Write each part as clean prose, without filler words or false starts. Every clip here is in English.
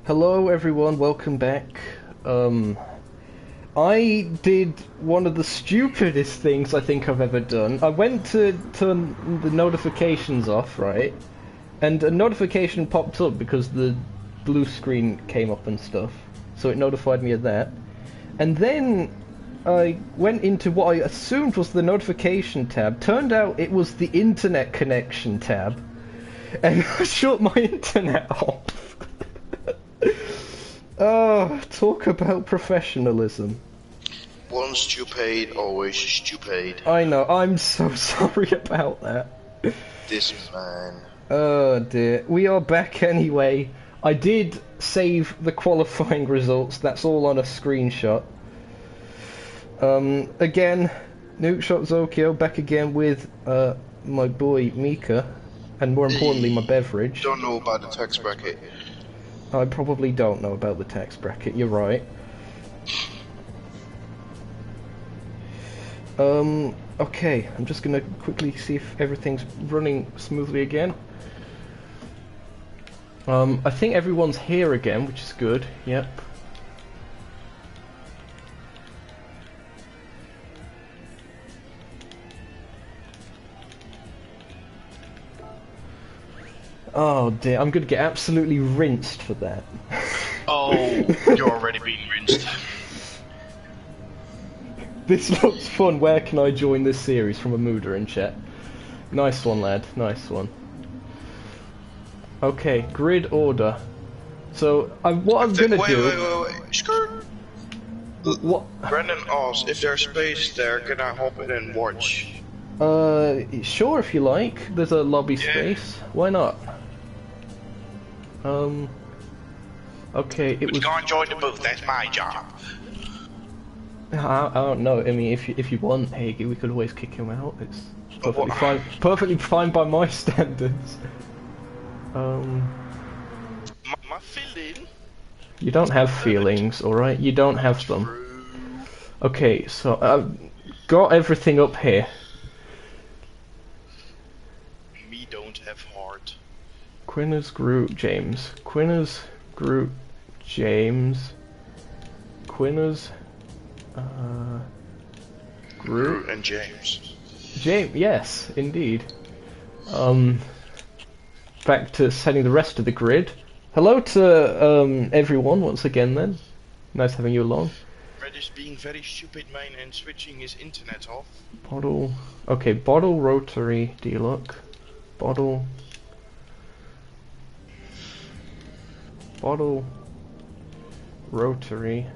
Hello everyone, welcome back. I did one of the stupidest things I think I've ever done. I went to turn the notifications off, right? And a notification popped up because the blue screen came up and stuff. So it notified me of that. And then I went into what I assumed was the notification tab. Turned out it was the internet connection tab. And I shut my internet off. Oh, talk about professionalism. Once stupid, always stupid. I know, I'm so sorry about that. This man. Oh dear. We are back anyway. I did save the qualifying results, that's all on a screenshot. Again, Nukeshot Zokeo back again with my boy Mika, and more importantly my beverage. Don't know about the tax bracket. I probably don't know about the tax bracket, you're right. Okay, I'm just gonna quickly see if everything's running smoothly again. I think everyone's here again, which is good, yep. Oh dear, I'm gonna get absolutely rinsed for that. Oh, you're already being rinsed. This looks fun, where can I join this series from a mooder in chat? Nice one lad, nice one. Okay, grid order. So, what I'm gonna do... Wait. Skirt. What? Brandon asks, if there's space there, can I hop in and watch? Sure if you like. There's a lobby space. Why not? Okay, it was... Go and join the booth, that's my job. I don't know. I mean, if you want, hey, we could always kick him out. It's perfectly fine. Perfectly fine by my standards. My feeling. You don't have feelings, all right? You don't have them. Okay, so I've got everything up here. Me don't have heart. Quinners, Groot, James. Quinners, Groot, James. Quinners. Groot and James. James, yes, indeed. Back to setting the rest of the grid. Hello to everyone once again then. Nice having you along. Red is being very stupid man and switching his internet off. Bottle. Okay, bottle rotary D-lock. Bottle. Bottle rotary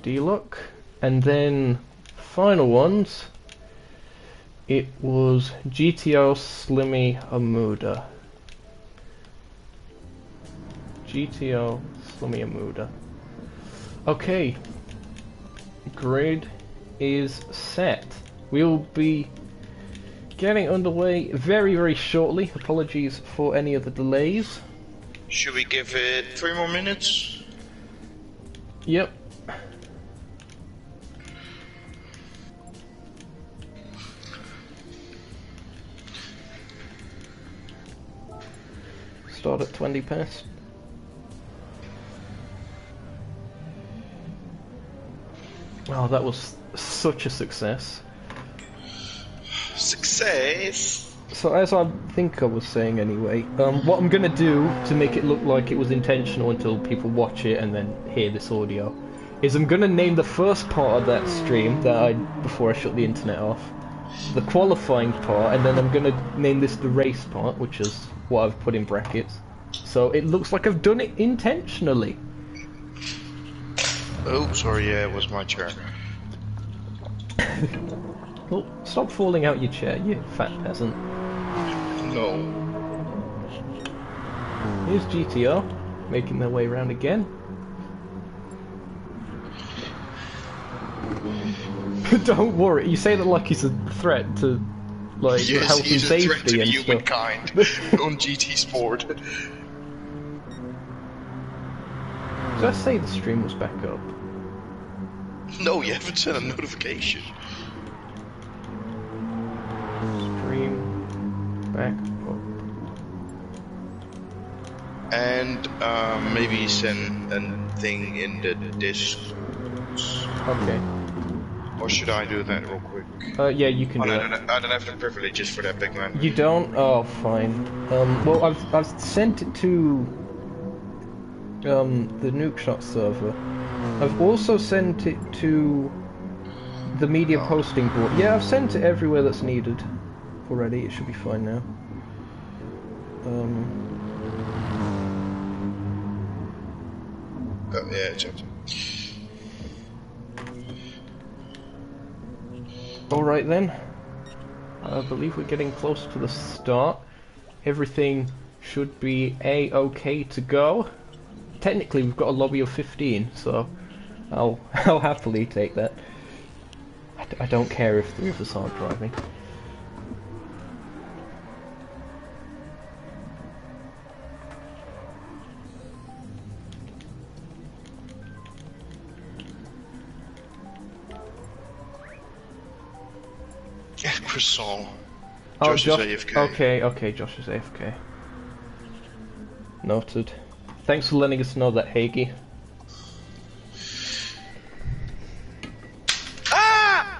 D-lock, and then final ones, it was GTO Slimmy Amuda. GTO Slimmy Amuda. Okay, grid is set. We'll be getting underway very, very shortly. Apologies for any of the delays. Should we give it 3 more minutes? Yep. Start at 20 past. Oh, that was such a success. Success! So as I think I was saying anyway, what I'm gonna do to make it look like it was intentional until people watch it and then hear this audio, is I'm gonna name the first part of that stream before I shut the internet off, the qualifying part, and then I'm gonna name this the race part, which is what I've put in brackets. So it looks like I've done it intentionally. Oh, sorry, yeah, it was my chair. Well, stop falling out your chair, you fat peasant. No. Here's GTO, making their way around again. Don't worry, you say that like he's a threat to, like, yes, health and he's a safety threat to and humankind on GT Sport. Did I say the stream was back up? No, you haven't sent a notification. Stream back up. And maybe send a thing in the Discord. Okay. Or should I do that real quick? Yeah, you can do it. I don't have the privileges for that, big man. You don't? Oh, fine. Well, I've sent it to the Nukeshot server. I've also sent it to the media posting board. Yeah, I've sent it everywhere that's needed already. It should be fine now. Yeah, it's up. Alright then. I believe we're getting close to the start. Everything should be A-okay to go. Technically we've got a lobby of 15, so I'll happily take that. I don't care if 3 of us aren't driving. Croissant. Oh, Josh is AFK. Okay, Josh is AFK. Noted. Thanks for letting us know that, Hagee. Ah!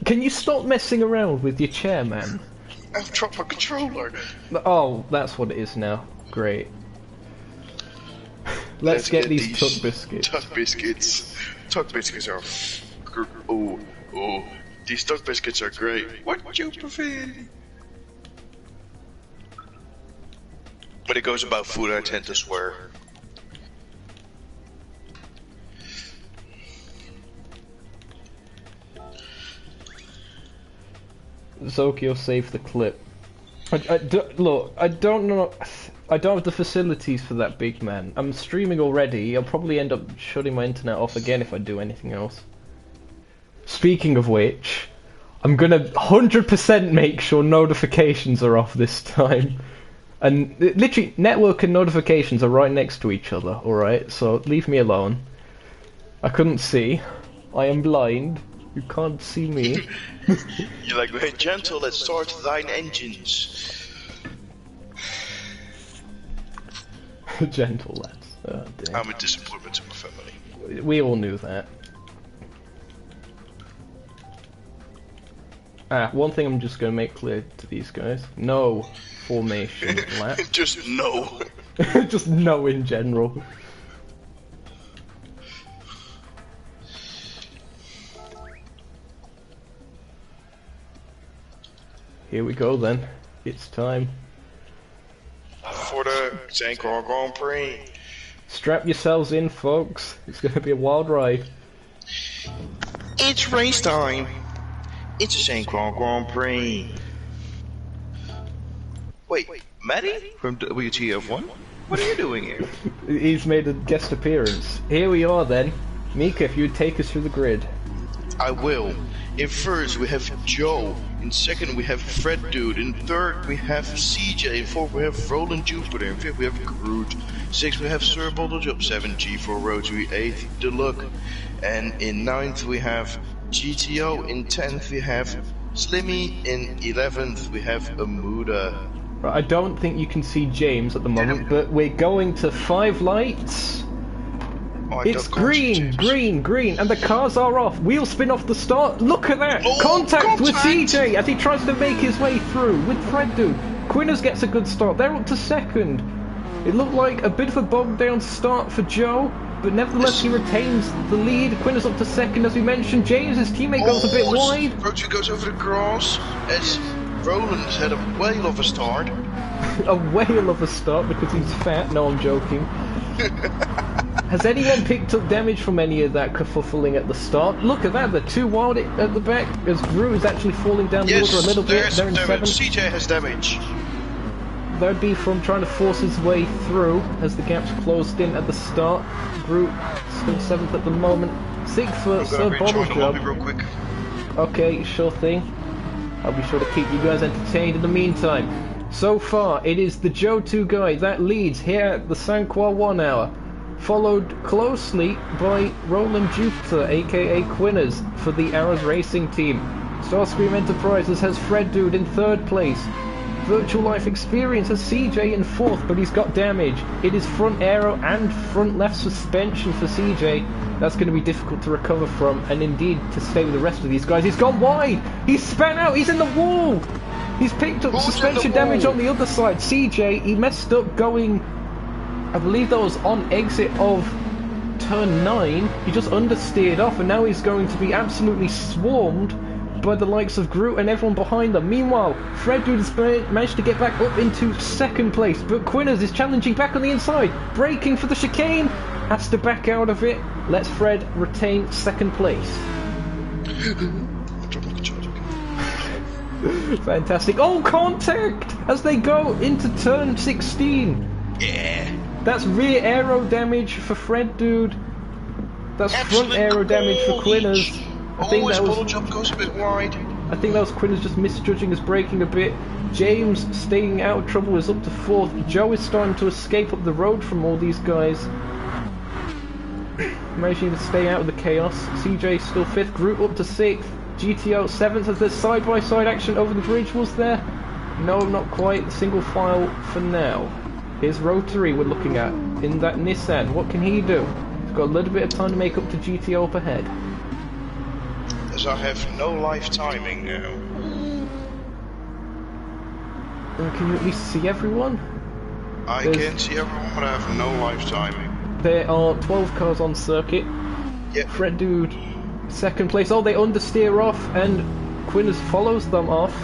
Can you stop messing around with your chair, man? I've dropped my controller. Oh, that's what it is now. Great. Let's get these tuck biscuits. Tuck biscuits. Tuck biscuits are... Oh. These tuck biscuits are great. What you prefer? When it goes about food, I tend to swear. Zokeo saved the clip. Look, I don't know. I don't have the facilities for that, big man. I'm streaming already. I'll probably end up shutting my internet off again if I do anything else. Speaking of which, I'm gonna 100% make sure notifications are off this time. And literally, network and notifications are right next to each other, alright? So leave me alone. I couldn't see. I am blind. You can't see me. You're like, hey, gentle, let's start thine engines. Gentle, lads. Oh, dear. I'm a disappointment to my family. We all knew that. One thing I'm just gonna make clear to these guys. No formation lap. Just no. Just no in general. Here we go then. It's time. For the Sainte-Croix Grand Prix. Strap yourselves in, folks. It's gonna be a wild ride. It's race time. It's a Sainte-Croix Grand Prix. Wait, Maddie from WTF1? What are you doing here? He's made a guest appearance. Here we are then. Mika, if you'd take us through the grid. I will. In first we have Joe. In second we have Fred Dude. In third we have CJ. In fourth we have Roland Jupiter. In fifth we have Groot. Sixth we have Sir Bottlejob. 7 G4 Rotary. 8th Deluxe. And in ninth we have GTO. In 10th we have Slimmy. In 11th we have Amuda. Right, I don't think you can see James at the moment, but we're going to 5 lights. Oh, It's green, green, and the cars are off. Wheel spin off the start. Look at that! Oh, contact with CJ as he tries to make his way through with Fred Dude. Quinners gets a good start. They're up to second. It looked like a bit of a bogged down start for Joe, but nevertheless he retains the lead. Quinners up to second, as we mentioned. James' teammate goes a bit wide. Rotary goes over the grass as Roland had a whale of a start. A whale of a start because he's fat. No, I'm joking. Has anyone picked up damage from any of that kerfuffling at the start? Look at that, they're too wild at the back as Gru is actually falling down the order a little bit. They're in 7th. CJ has damage. That'd be from trying to force his way through as the gap's closed in at the start. Gru still 7th at the moment. 6th for Sir Bottlejob. Real quick. Okay, sure thing. I'll be sure to keep you guys entertained in the meantime. So far, it is the Joe 2 guy that leads here at the Sainte-Croix 1 hour, followed closely by Roland Jupiter, aka Quinners, for the Arrows Racing team. Starscream Enterprises has Fred Dude in 3rd place. Virtual Life Experience has CJ in 4th, but he's got damage. It is front aero and front left suspension for CJ. That's going to be difficult to recover from, and indeed to stay with the rest of these guys. He's gone wide! He's span out! He's in the wall! He's picked up suspension damage on the other side. CJ, he messed up going... I believe that was on exit of turn 9. He just understeered off, and now he's going to be absolutely swarmed by the likes of Groot and everyone behind them. Meanwhile, Fred Dude has managed to get back up into 2nd place, but Quinners is challenging back on the inside, braking for the chicane, has to back out of it, lets Fred retain 2nd place. Fantastic. Oh, contact as they go into turn 16. Yeah. That's rear aero damage for Fred Dude. That's front aero damage for Quinners. I think that was, jump goes a bit wide. I think that was Quinners just misjudging his braking a bit. James, staying out of trouble, is up to 4th. Joe is starting to escape up the road from all these guys, managing to stay out of the chaos. CJ still 5th. Groot up to 6th. GTO 7th as there's side-by-side action over the bridge. Was there? No, not quite. Single file for now. Here's Rotary we're looking at in that Nissan. What can he do? He's got a little bit of time to make up to GTO up ahead. As I have no life timing now. Can you at least see everyone? I can see everyone, but I have no life timing. There are 12 cars on circuit. Yep. Fred Dude, 2nd place. Oh, they understeer off, and Quinners follows them off.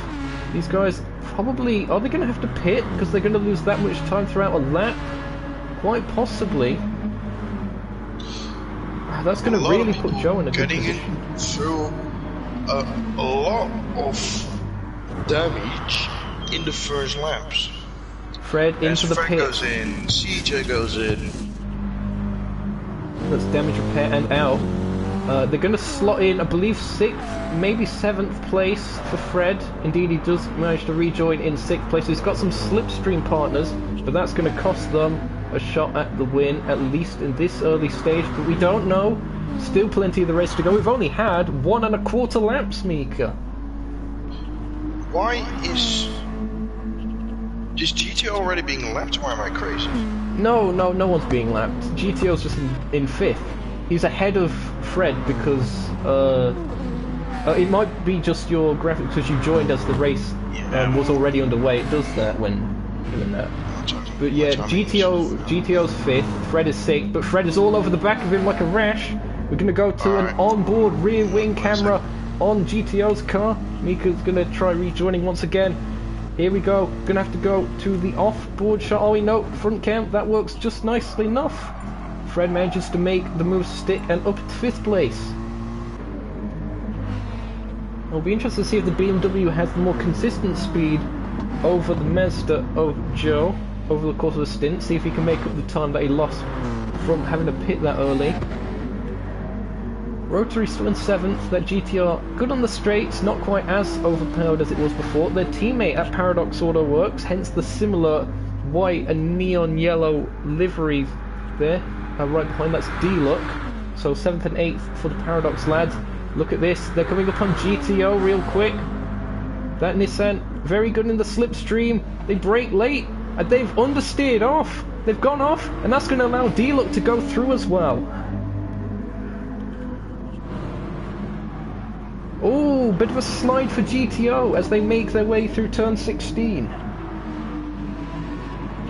These guys probably... Are they going to have to pit? Because they're going to lose that much time throughout a lap? Quite possibly. That's going to really put Joe in a good position. Getting through a lot of damage in the first laps. Fred into the pit. Fred goes in, CJ goes in. That's damage repair and out. They're going to slot in, I believe, 6th, maybe 7th place for Fred. Indeed, he does manage to rejoin in 6th place. He's got some slipstream partners, but that's going to cost them a shot at the win, at least in this early stage, but we don't know. Still plenty of the race to go. We've only had 1.25 laps, Mika. Why is GTO already being lapped, or am I crazy? No one's being lapped. GTO's just in 5th. He's ahead of Fred because it might be just your graphics because you joined as the race was already underway. It does that when doing that. But yeah, GTO's 5th, Fred is 6th, but Fred is all over the back of him like a rash. We're going to go to an onboard rear wing camera on GTO's car. Mika's going to try rejoining once again. Here we go. Going to have to go to the off-board shot. Oh, no, front cam. That works just nicely enough. Fred manages to make the move stick and up to 5th place. I'll be interested to see if the BMW has the more consistent speed over the Mazda of Joe over the course of the stint. See if he can make up the time that he lost from having to pit that early. Rotary still in 7th. That GTR good on the straights, not quite as overpowered as it was before. Their teammate at Paradox Auto Works, hence the similar white and neon yellow livery there. Right behind, that's D-Luck. So 7th and 8th for the Paradox lads. Look at this, they're coming up on GTO real quick. That Nissan, very good in the slipstream. They brake late, and they've understeered off. They've gone off, and that's going to allow D-Luck to go through as well. Oh, bit of a slide for GTO as they make their way through turn 16.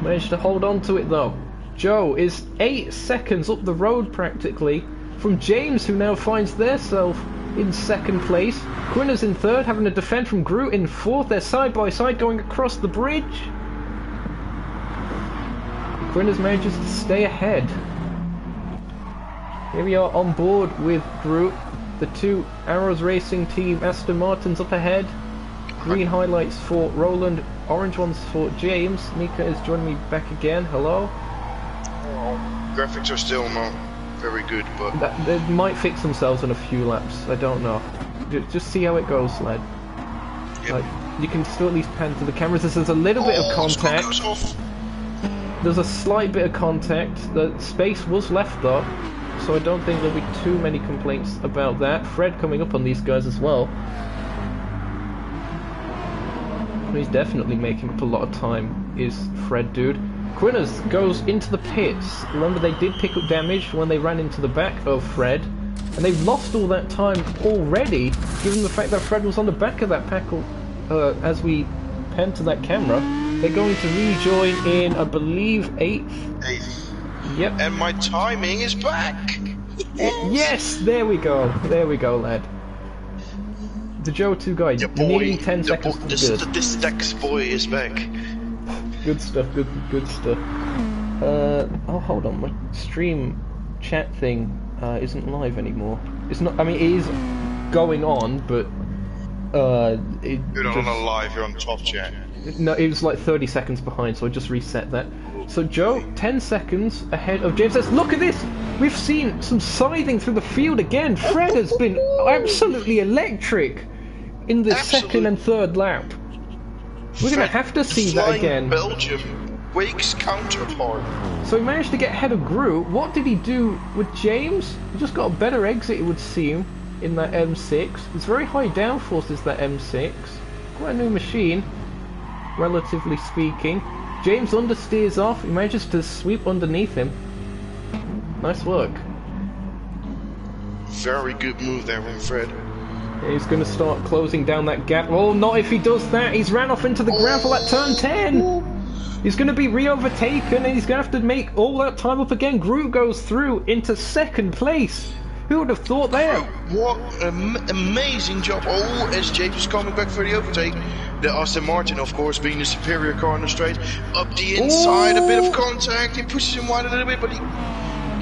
Managed to hold on to it though. Joe is 8 seconds up the road practically from James, who now finds theirself in 2nd place. Quinners in 3rd, having to defend from Groot in 4th. They're side by side going across the bridge. Quinners manages to stay ahead. Here we are on board with Groot. The 2 Arrows Racing Team Aston Martins up ahead. Green highlights for Roland, orange ones for James. Mika is joining me back again. Hello. Graphics are still not very good, but They might fix themselves in a few laps. I don't know. Just see how it goes, lad. Yep. You can still at least pan to the cameras. There's a little bit of contact. Goes off. There's a slight bit of contact. The space was left though, so I don't think there'll be too many complaints about that. Fred coming up on these guys as well. He's definitely making up a lot of time, is Fred dude. Quinners goes into the pits. Remember, they did pick up damage when they ran into the back of Fred, and they've lost all that time already, given the fact that Fred was on the back of that pack as we pan to that camera. They're going to rejoin in, I believe, 8th. 8th. Yep. And my timing is back! Yes! There we go, lad. The Joe 2 guy, you're needing 10 seconds to be good. This Dex boy is back. Good stuff, good stuff. Oh, hold on, my stream chat thing isn't live anymore. It's not, I mean, it is going on, but you're not on a live, you're on top chat. No, it was like 30 seconds behind, so I just reset that. So Joe, 10 seconds ahead of James says, look at this! We've seen some scything through the field again! Fred has been absolutely electric in the second and third lap. We're going to have to see that again. Belgium, Wake's counterpart. So he managed to get ahead of Groot. What did he do with James? He just got a better exit, it would seem, in that M6. It's very high downforce, is that M6. Quite a new machine, relatively speaking. James understeers off. He manages to sweep underneath him. Nice work. Very good move there from Fred. He's going to start closing down that gap. Oh, not if he does that. He's ran off into the gravel at turn 10. He's going to be re-overtaken, and he's going to have to make all that time up again. Groot goes through into second place. Who would have thought that? What an amazing job. Oh, as James is coming back for the overtake. The Aston Martin, of course, being the superior car on the straight. Up the inside, a bit of contact. He pushes him wide a little bit, but he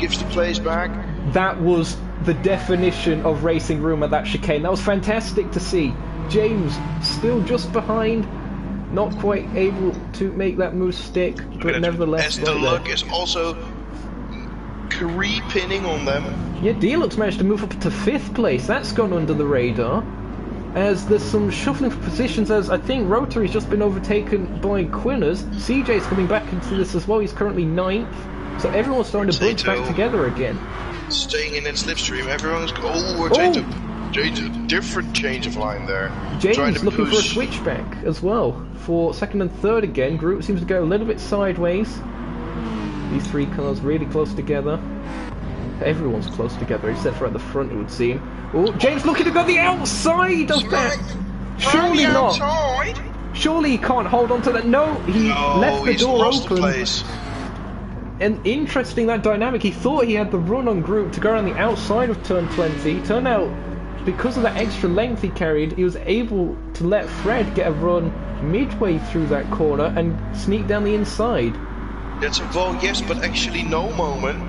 gives the place back. That was the definition of racing room at that chicane. That was fantastic to see. James still just behind, not quite able to make that move stick, but nevertheless. As the luck is also creeping on them. Yeah, D-Lux managed to move up to 5th place. That's gone under the radar. As there's some shuffling for positions, as I think Rotary's just been overtaken by Quinners. CJ's coming back into this as well. He's currently 9th. So everyone's starting to bunch back together again. Staying in slipstream, everyone's different change of line there. James looking for a switchback as well for 2nd and 3rd again. Group seems to go a little bit sideways. These 3 cars really close together. Everyone's close together except for at the front, it would seem. Oh, James looking to go the outside of that. Surely not. Surely he can't hold on to that. No, he left the door open. And interesting, that dynamic. He thought he had the run on Groot to go around the outside of turn 20. Turned out, because of that extra length he carried, he was able to let Fred get a run midway through that corner and sneak down the inside. That's a well, yes, but actually no moment.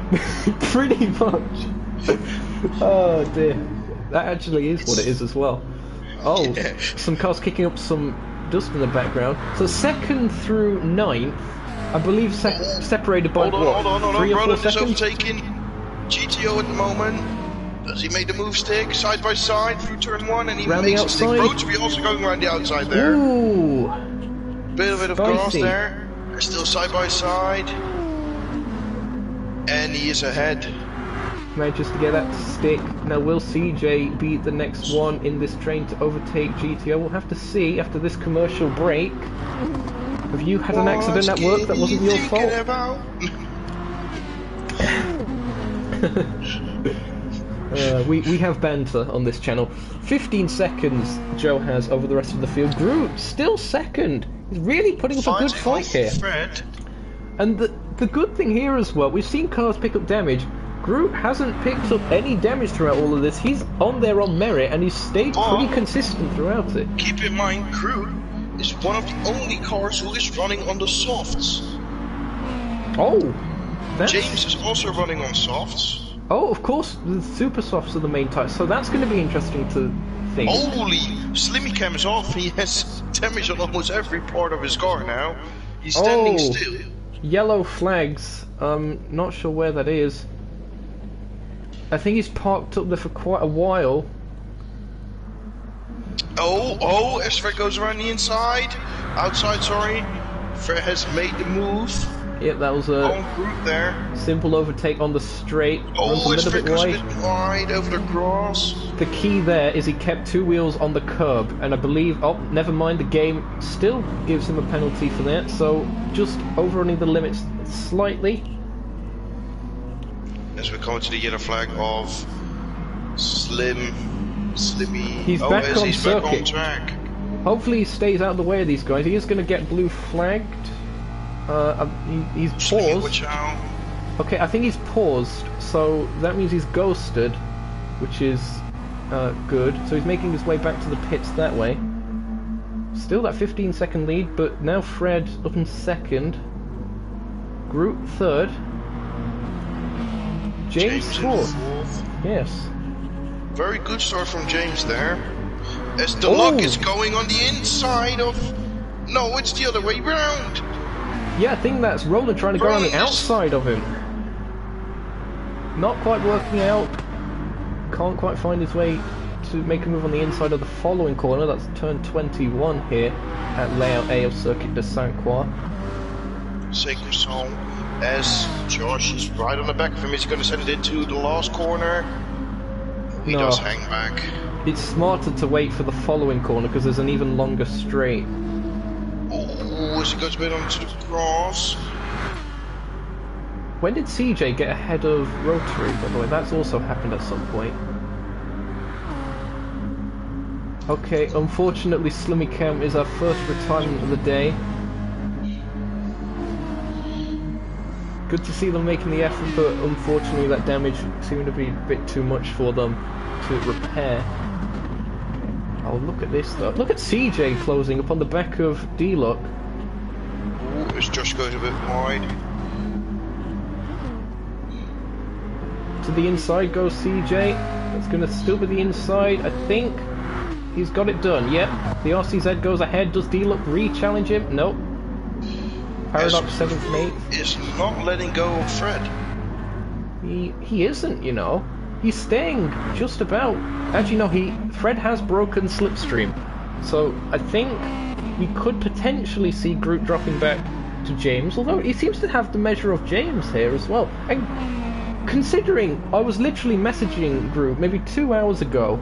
Pretty much. Oh dear. That actually is what it is as well. Oh, yeah. Some cars kicking up some dust in the background. So 2nd through 9th, I believe separated by hold on. 3 or 4 Roland seconds? is overtaking GTO at the moment. Does he make the move stick side by side through turn 1, and he round makes the a stick. Rotary also going around the outside there. Ooh. Bit of grass there. They're still side by side. And he is ahead. Manages to get that to stick. Now will CJ be the next one in this train to overtake GTO? We'll have to see after this commercial break. Have you had an accident at work that wasn't your fault? We have banter on this channel. 15 seconds Joe has over the rest of the field. Groot still 2nd. He's really putting up a good fight here. Fred. And the good thing here as well, we've seen cars pick up damage. Groot hasn't picked up any damage throughout all of this. He's on there on merit, and he's stayed pretty consistent throughout it. Keep in mind, Groot is one of the only cars who is running on the softs. Oh, James is also running on softs. Oh, of course, the super softs are the main type, so that's going to be interesting to think. Holy, Slimmy Cam is off. He has damage on almost every part of his car now. He's standing still. Yellow flags. Not sure where that is. I think he's parked up there for quite a while. As Fred goes around the outside, sorry. Fred has made the move. Yeah, that was a group there. simple overtake on the straight. Oh, Runs a little bit goes wide. a bit wide over the grass. The key there is he kept 2 wheels on the curb, and I believe, oh, never mind, the game still gives him a penalty for that, so just overrunning the limits slightly. As we come to the yellow flag of Slimmy. He's back on he's circuit. back on track. Hopefully he stays out of the way of these guys. He is going to get blue flagged. He's Slimmy, paused. watch out. Okay, I think he's paused, so that means he's ghosted, which is good. So he's making his way back to the pits that way. Still that 15-second lead, but now Fred up in second. Groot third. James fourth. Yes. Very good start from James there. As the luck is going on the inside of... No, it's the other way round. Yeah, I think that's Roland trying to go on the outside of him. Not quite working out. Can't quite find his way to make a move on the inside of the following corner. That's turn 21 here at layout A of Circuit de Sainte-Croix. Sainte-Croix, as Josh is right on the back of him. He's going to send it into the last corner. He does hang back. It's smarter to wait for the following corner because there's an even longer straight. Oh, as he goes a bit onto the grass. When did CJ get ahead of Rotary, by the way? That's also happened at some point. Okay, unfortunately Slimmy Cam is our first retirement of the day. Good to see them making the effort, but unfortunately that damage seemed to be a bit too much for them to repair. Oh, look at this though. Look at CJ closing up on the back of D-Luck. Oh, as Josh goes a bit wide. To the inside goes CJ. That's going to still be the inside, I think. He's got it done, yep. The RCZ goes ahead. Does D-Luck re-challenge him? Nope. Paradox 7th and 8th. Is not letting go of Fred. He isn't, you know. He's staying just about. Actually, no, Fred has broken Slipstream. So I think we could potentially see Groot dropping back to James, although he seems to have the measure of James here as well. And considering I was literally messaging Groot maybe 2 hours ago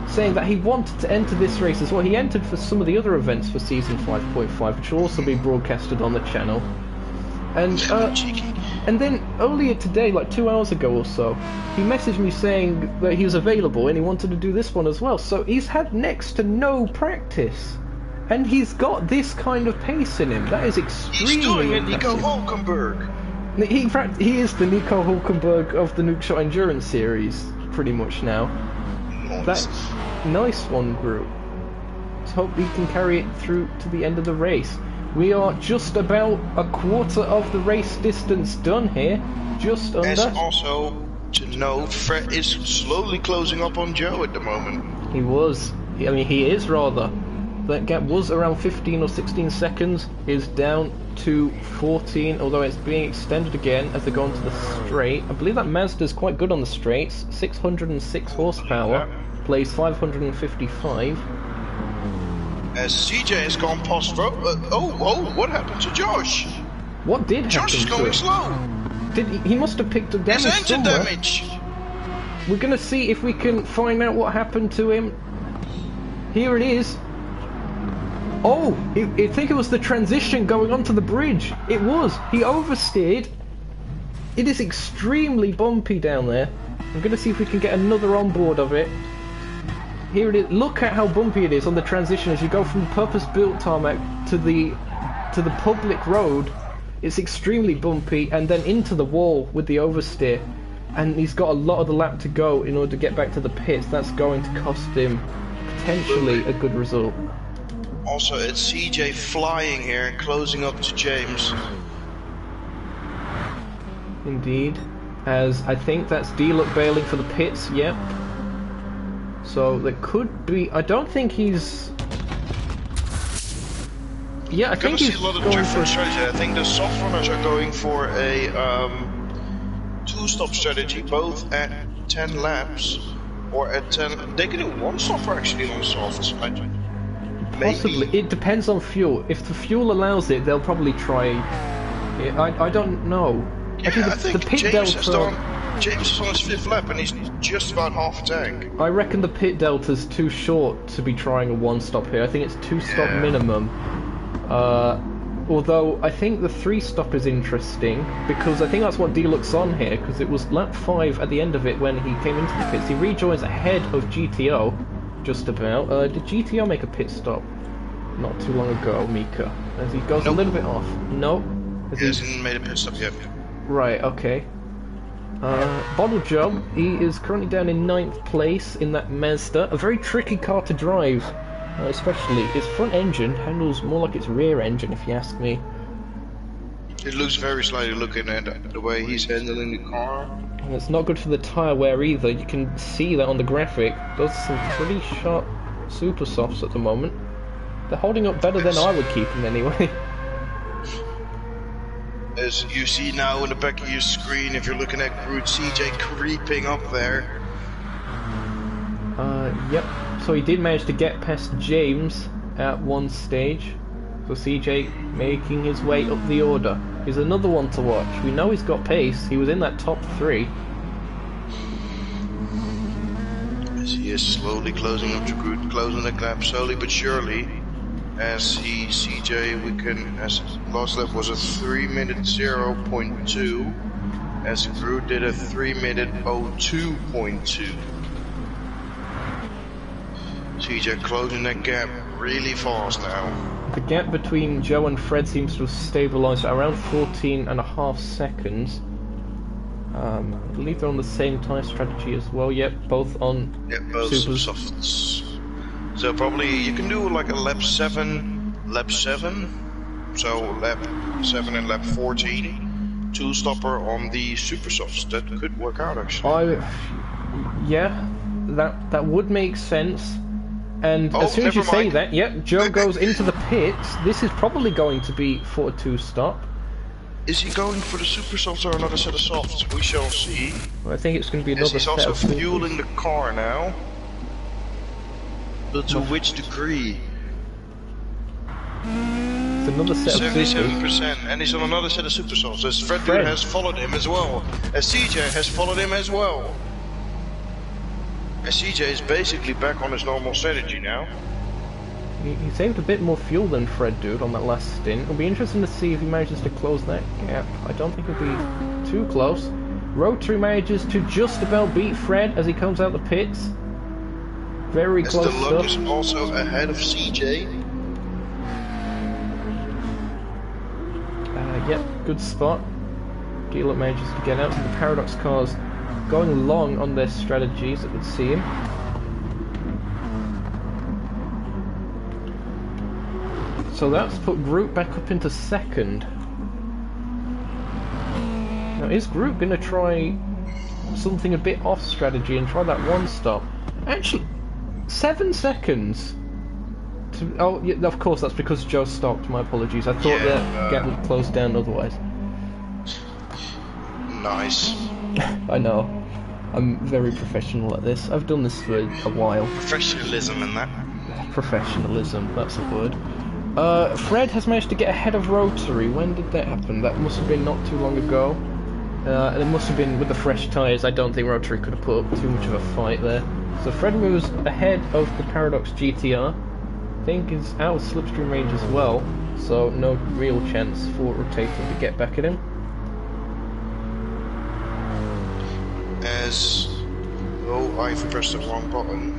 saying that he wanted to enter this race as well. He entered for some of the other events for Season 5.5, which will also be broadcasted on the channel. And then earlier today, like 2 hours ago or so, he messaged me saying that he was available and he wanted to do this one as well. So he's had next to no practice. And he's got this kind of pace in him. That is extremely He's doing it, impressive. Nico Hulkenberg. He is the Nico Hulkenberg of the Nukeshot Endurance series, pretty much now. That's nice one, Groot. Let's hope he can carry it through to the end of the race. We are just about a quarter of the race distance done here. Just under. As also to know, Fred is slowly closing up on Joe at the moment. He was. I mean, he is rather. That gap was around 15 or 16 seconds. Is down to 14, although it's being extended again as they go onto the straight. I believe that Mazda's quite good on the straights. 606 horsepower. Plays 555. As CJ has gone past road. What happened to Josh? What did happen? Josh is going slow. He must have picked up damage His engine somewhere. damage. We're gonna see if we can find out what happened to him. Here it is. Oh, I think it was the transition going onto the bridge. It was. He oversteered. It is extremely bumpy down there. I'm gonna see if we can get another onboard of it. Here it is. Look at how bumpy it is on the transition as you go from the purpose-built tarmac to the public road. It's extremely bumpy, and then into the wall with the oversteer. And he's got a lot of the lap to go in order to get back to the pits. That's going to cost him potentially a good result. Also, it's CJ flying here and closing up to James. Indeed. As I think that's D-Luck bailing for the pits, yep. So there could be. I don't think he's. Yeah, I think he's see a lot of going different for. strategy. I think the soft runners are going for a two-stop strategy, both at 10 laps or at 10. They can do one stopper actually on softs. Possibly. It depends on fuel. If the fuel allows it, they'll probably try Yeah, I don't know. Yeah, I think the pit James is delta. on his 5th lap and he's just about half a tank. I reckon the pit delta's too short to be trying a one-stop here. I think it's 2-stop minimum. Although I think the 3-stop is interesting because I think that's what D-Luck's on here, because it was lap 5 at the end of it when he came into the pits. He rejoins ahead of GTO, just about. Did GTO make a pit stop not too long ago, Mika? As he goes a little bit off. No? He hasn't made a pit stop yet. Right, okay. Bottle Job, he is currently down in 9th place in that Mazda. A very tricky car to drive, especially its front engine handles more like its rear engine, if you ask me. It looks very slightly looking at the way he's handling the car. And it's not good for the tyre wear either. You can see that on the graphic. Those are some pretty sharp super softs at the moment. They're holding up better than I would keep them anyway. As you see now in the back of your screen, if you're looking at Groot, CJ creeping up there. Yep. So he did manage to get past James at one stage. So CJ making his way up the order. He's another one to watch. We know he's got pace. He was in that top 3. As he is slowly closing up to Groot, closing the gap slowly but surely. As CJ, as last lap was a 3-minute 0.2, as Groot did a 3-minute 02.2. CJ closing that gap really fast now. The gap between Joe and Fred seems to have stabilised at around 14.5 seconds. I believe they're on the same tyre strategy as well. Yep, both on both Supers. softs. So probably you can do like a lap 7, so lap 7 and lap 14, 2-stopper on the super softs. That could work out actually. Yeah, that would make sense. And as soon as you say that, yep, Joe goes into the pits. This is probably going to be for a 2-stop. Is he going for the super softs or another set of softs? We shall see. Well, I think it's going to be another set of He's also fueling the car now. But to which degree? It's another set of 77%, and he's on another set of super softs. As Fred has followed him as well. As CJ has followed him as well. As CJ is basically back on his normal strategy now. He saved a bit more fuel than Fred did on that last stint. It'll be interesting to see if he manages to close that gap. I don't think it'll be too close. Rotary manages to just about beat Fred as he comes out the pits. Very close stuff. Luck is also ahead of CJ. Yep, good spot. D-Luck manages to get out to the Paradox cars, going long on their strategies, it would seem. So that's put Groot back up into 2nd. Now is Groot going to try something a bit off strategy and try that 1-stop? Actually, 7 seconds. Oh, yeah, of course, that's because Joe stopped. My apologies. I thought that gap would close down otherwise. Nice. I know. I'm very professional at this. I've done this for a while. Professionalism and that. Professionalism, that's a word. Fred has managed to get ahead of Rotary. When did that happen? That must have been not too long ago. And it must have been with the fresh tyres. I don't think Rotary could have put up too much of a fight there. So Fred moves ahead of the Paradox GTR. I think is out of slipstream range as well. So no real chance for Rotating to get back at him. I've pressed the wrong button.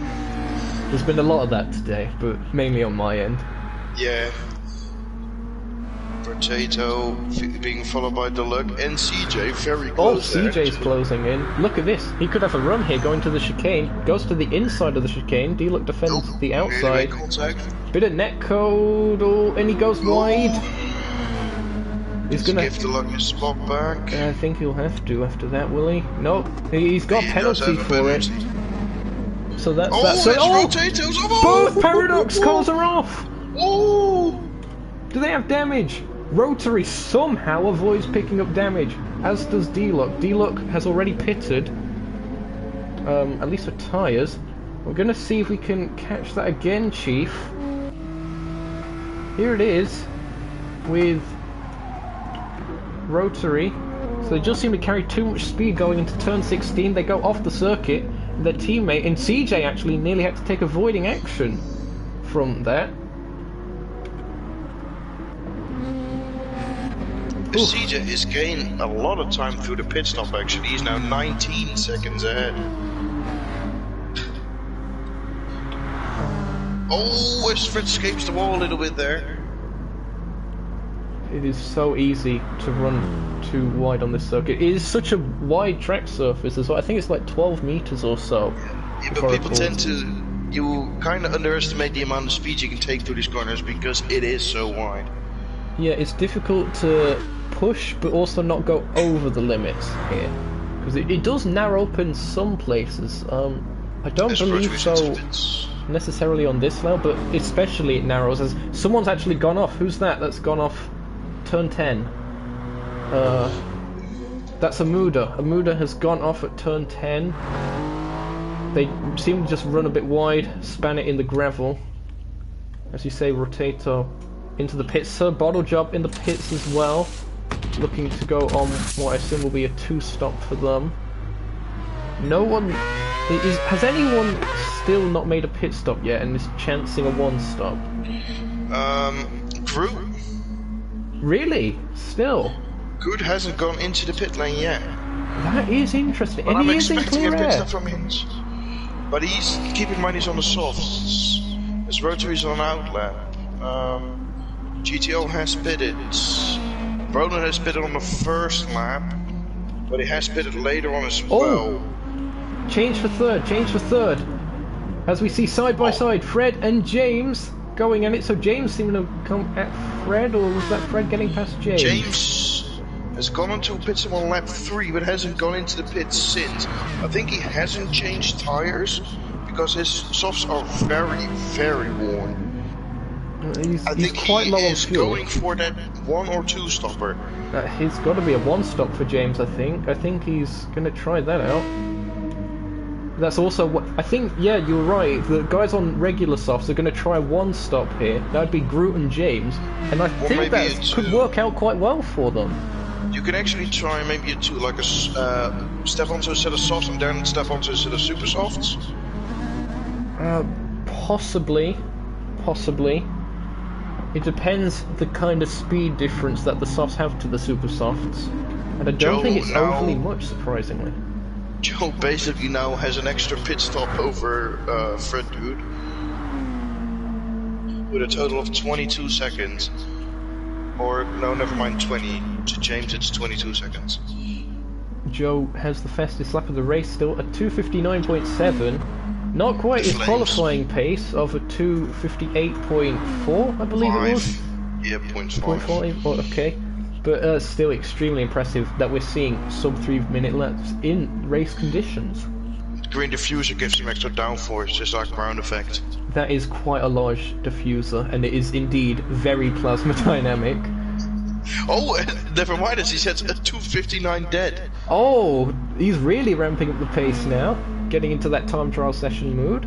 There's been a lot of that today, but mainly on my end. Yeah. Potato being followed by Deluxe and CJ very close. Oh, CJ's closing in. Look at this. He could have a run here going to the chicane. Goes to the inside of the chicane. D-Luck defends the outside. Bit of net code. Oh, and he goes wide. He's gonna give Deluxe his spot back. I think he'll have to after that, will he? Nope. He's got penalty for it. So that's that. So, both Paradox cars are off. Oh! Do they have damage? Rotary somehow avoids picking up damage, as does D-Luck. D-Luck has already pitted, at least for tyres. We're going to see if we can catch that again, Chief. Here it is, with rotary. So they just seem to carry too much speed going into turn 16. They go off the circuit. Their teammate, and CJ actually nearly had to take avoiding action from that. CJ is gaining a lot of time through the pit stop actually. He's now 19 seconds ahead. Oh, his Fred escapes the wall a little bit there. It is so easy to run too wide on this circuit. It is such a wide track surface as well. I think it's like 12 meters or so. Yeah, but people tend to... You kind of underestimate the amount of speed you can take through these corners because it is so wide. Yeah, it's difficult to push, but also not go over the limits here. Because it does narrow up in some places. I don't believe so necessarily on this level, but especially it narrows as someone's actually gone off. Who's that? That's gone off turn 10. That's Amuda. Amuda has gone off at turn 10. They seem to just run a bit wide, span it in the gravel. As you say, Rotato into the pits. Sir Bottle Job in the pits as well. Looking to go on what I assume will be a 2-stop for them. No one... has anyone still not made a pit stop yet and is chancing a 1-stop? Groot. Really? Still? Groot hasn't gone into the pit lane yet. That is interesting. But and I'm he is in expecting clear a pit air. stop from him. But he's, keep in mind he's on the softs. His rotary's on outlap. GTO has pitted. Roland has pitted on the first lap, but he has pitted later on as well. Change for third. As we see side by side, Fred and James going at it. So James seeming to come at Fred, or was that Fred getting past James? James has gone onto a pit stop on lap 3, but hasn't gone into the pit since. I think he hasn't changed tires because his softs are very, very worn. I think quite low on fuel. Going for that 1 or 2 stopper. He's got to be a 1-stop for James, I think. I think he's going to try that out. That's also what I think. Yeah, you're right. The guys on regular softs are going to try 1-stop here. That'd be Groot and James, and I think that could work out quite well for them. You can actually try maybe a 2, like a step onto a set of softs and then step onto a set of super softs. Possibly. It depends the kind of speed difference that the softs have to the super softs, and I don't think it's overly much, surprisingly. Joe basically now has an extra pit stop over Fred Dude, with a total of 22 seconds. Or, no, never mind, 20. To James it's 22 seconds. Joe has the fastest lap of the race still at 2:59.7. Not quite his qualifying pace of a 2:58.4, I believe it was. Yeah, 0.5. Oh, okay. But still extremely impressive that we're seeing sub-3-minute laps in race conditions. Green diffuser gives him extra downforce, just like ground effect. That is quite a large diffuser, and it is indeed very plasma dynamic. Oh, never mind, as he says, a 2:59 dead. Oh, he's really ramping up the pace now, getting into that time trial session mood.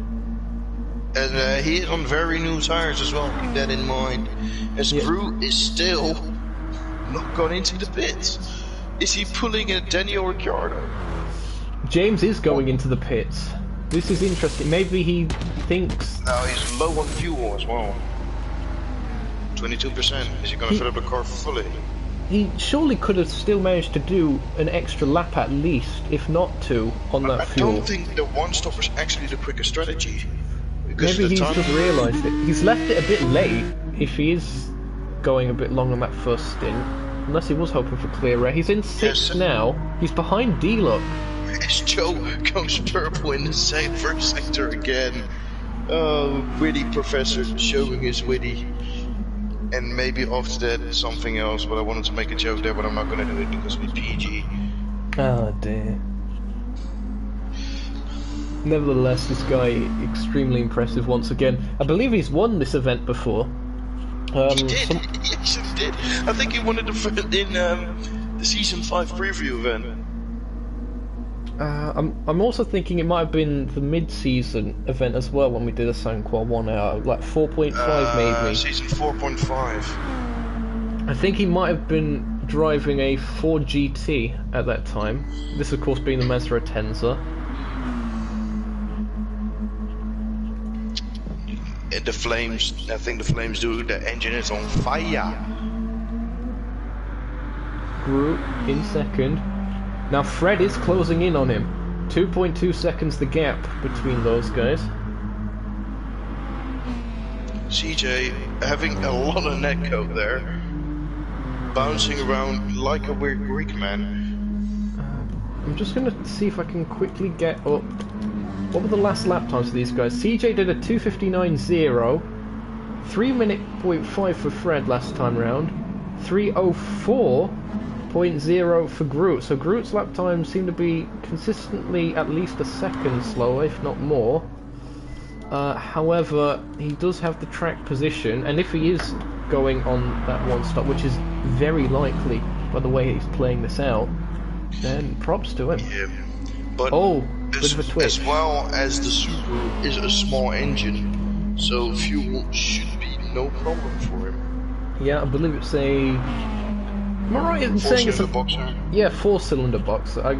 And he is on very new tires as well, keep that in mind. As Groot is still not gone into the pits. Is he pulling a Daniel Ricciardo? James is going into the pits. This is interesting. Maybe he thinks... Now he's low on fuel as well. 22%. Is he going to fill up the car fully? He surely could have still managed to do an extra lap at least, if not 2, on that fuel. I don't think the 1-stopper is actually the quicker strategy. Maybe he's just realised it. He's left it a bit late, if he is going a bit long on that first stint. Unless he was hoping for clear air. He's in 6th now. He's behind D-Lock. As Joe goes purple in the first sector again. Oh, witty professor showing his witty. And maybe off that something else, but I wanted to make a joke there, but I'm not going to do it because we're PG. Oh dear. Nevertheless, this guy, extremely impressive once again. I believe he's won this event before. He did, yes he did. I think he won it in the Season 5 preview event. I'm also thinking it might have been the mid-season event as well when we did a Sainte-Croix 1 hour, like 4.5 maybe. Season 4.5. I think he might have been driving a Ford GT at that time. This, of course, being the Mazda Atenza. The flames, I think the flames do, the engine is on fire. Groot in second. Now Fred is closing in on him. 2.2 seconds the gap between those guys. CJ having a lot of netcode there. Bouncing around like a weird Greek man. I'm just going to see if I can quickly get up. What were the last lap times for these guys? CJ did a 2:59.0. 3:05 for Fred last time round. 3:04.0 for Groot. So Groot's lap times seem to be consistently at least a second slower, if not more. However, he does have the track position, and if he is going on that one stop, which is very likely by the way he's playing this out, then props to him. Yeah, but bit of a twist. As well as the Super is a small engine, so fuel should be no problem for him. Yeah, I believe it's a... Am I right in saying it's a... boxer? Yeah, 4-cylinder box. I